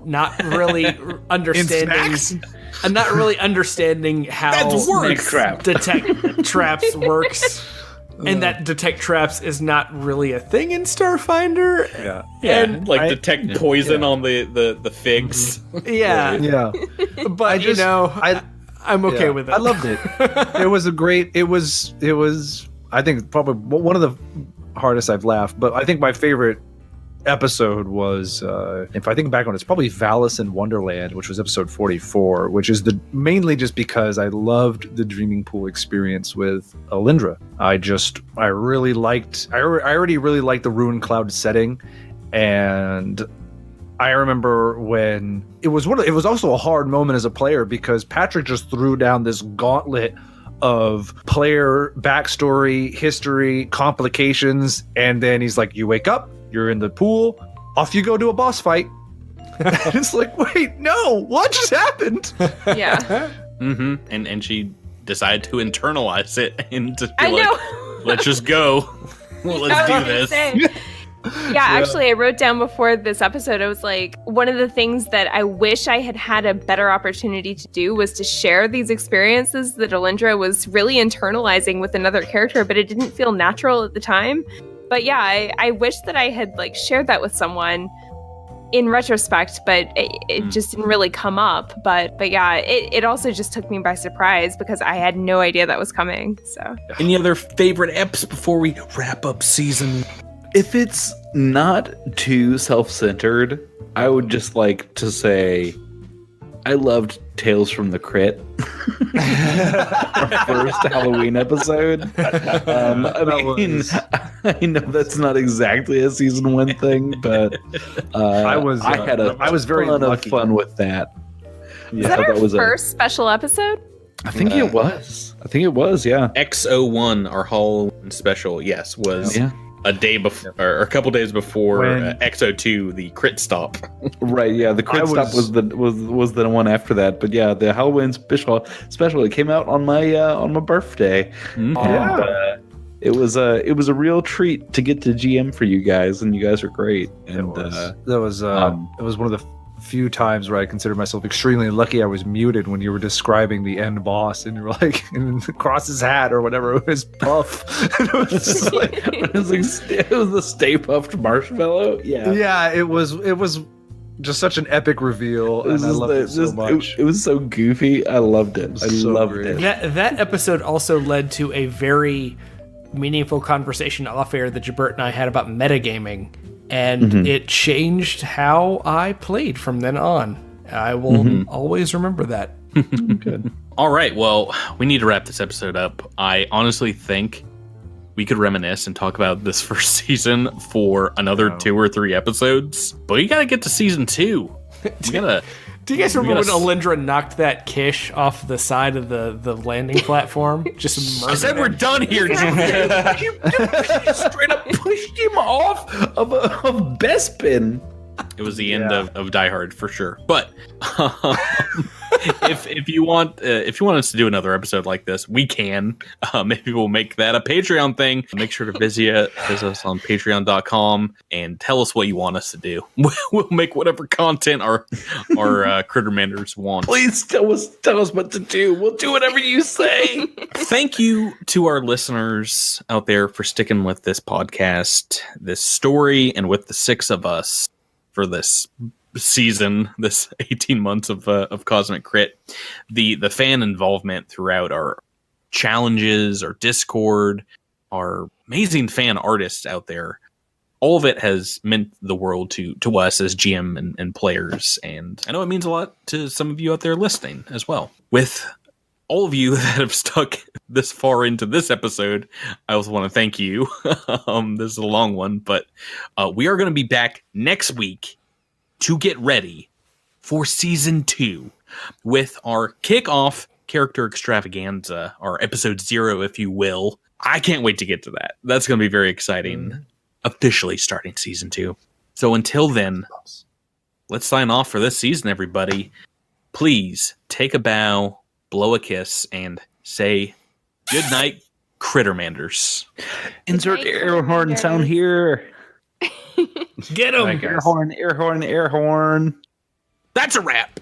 not really understanding. I'm not really understanding how detect traps works. And that detect traps is not really a thing in Starfinder. Yeah. And detect poison on the figs. Yeah. Yeah. But I'm okay with it. I loved it. It was I think probably one of the hardest I've laughed, but I think my favorite episode was if I think back on it, it's probably Valis in Wonderland, which was episode 44, which is mainly just because I loved the Dreaming Pool experience with Alindra. I already really liked the Ruined Cloud setting, and I remember when it was also a hard moment as a player because Patrick just threw down this gauntlet of player backstory, history, complications, and then he's like, you wake up, you're in the pool, off you go to a boss fight. It's like, wait, no, what just happened? Yeah. Mm-hmm. And she decided to internalize it and to I be like, know. let's just go. Let's do this. Yeah, actually, I wrote down before this episode, I was like, one of the things that I wish I had a better opportunity to do was to share these experiences that Alindra was really internalizing with another character, but it didn't feel natural at the time. But yeah, I wish that I had like shared that with someone in retrospect, but it just didn't really come up. But yeah, it also just took me by surprise because I had no idea that was coming. So, any other favorite eps before we wrap up season? If it's not too self-centered, I would just like to say I loved Tales from the Crypt. Our first Halloween episode. I know that's not exactly a season 1 thing, but I was very ton of fun with that. Was that our first special episode? I think it was. Yeah. X01, our Halloween special, yes, was a day before or a couple days before X02, the crit stop. Right, yeah, the crit stop was the one after that. But yeah, the Halloween special it came out on my birthday. Mm-hmm. And, it was a real treat to get to GM for you guys, and you guys are great. And it was one of the few times where I consider myself extremely lucky I was muted when you were describing the end boss, and you were like, and across his hat or whatever, it was Puff. And it was just like, it was the Stay Puffed Marshmallow. yeah, it was just such an epic reveal, and I loved it so much. It was so goofy. I loved it. I loved it. That episode also led to a very meaningful conversation off air that Jabert and I had about metagaming, and it changed how I played from then on. I will always remember that. Good. All right, well, we need to wrap this episode up. I honestly think we could reminisce and talk about this first season for another 2 or 3 episodes, but we gotta get to season 2. Do you guys remember when Alindra knocked that Kish off the side of the landing platform? Just I said we're done here. You straight up pushed him off of Bespin. It was the end of Die Hard for sure. But if you want us to do another episode like this, we can. Maybe we'll make that a Patreon thing. Make sure to visit us on patreon.com and tell us what you want us to do. We'll make whatever content our Crittermanders want. Please tell us what to do. We'll do whatever you say. Thank you to our listeners out there for sticking with this podcast, this story, and with the 6 of us for this season, this 18 months of Cosmic Crit. The fan involvement throughout our challenges, our Discord, our amazing fan artists out there, all of it has meant the world to us as GM and players, and I know it means a lot to some of you out there listening as well. With all of you that have stuck this far into this episode, I also want to thank you. This is a long one, but we are going to be back next week to get ready for season 2 with our kickoff character extravaganza, our episode 0, if you will. I can't wait to get to that. That's going to be very exciting. Officially starting season 2. So until then, let's sign off for this season, everybody. Please take a bow, blow a kiss, and say good night, Crittermanders. Insert air horn sound here. Get him! Air horn. That's a wrap.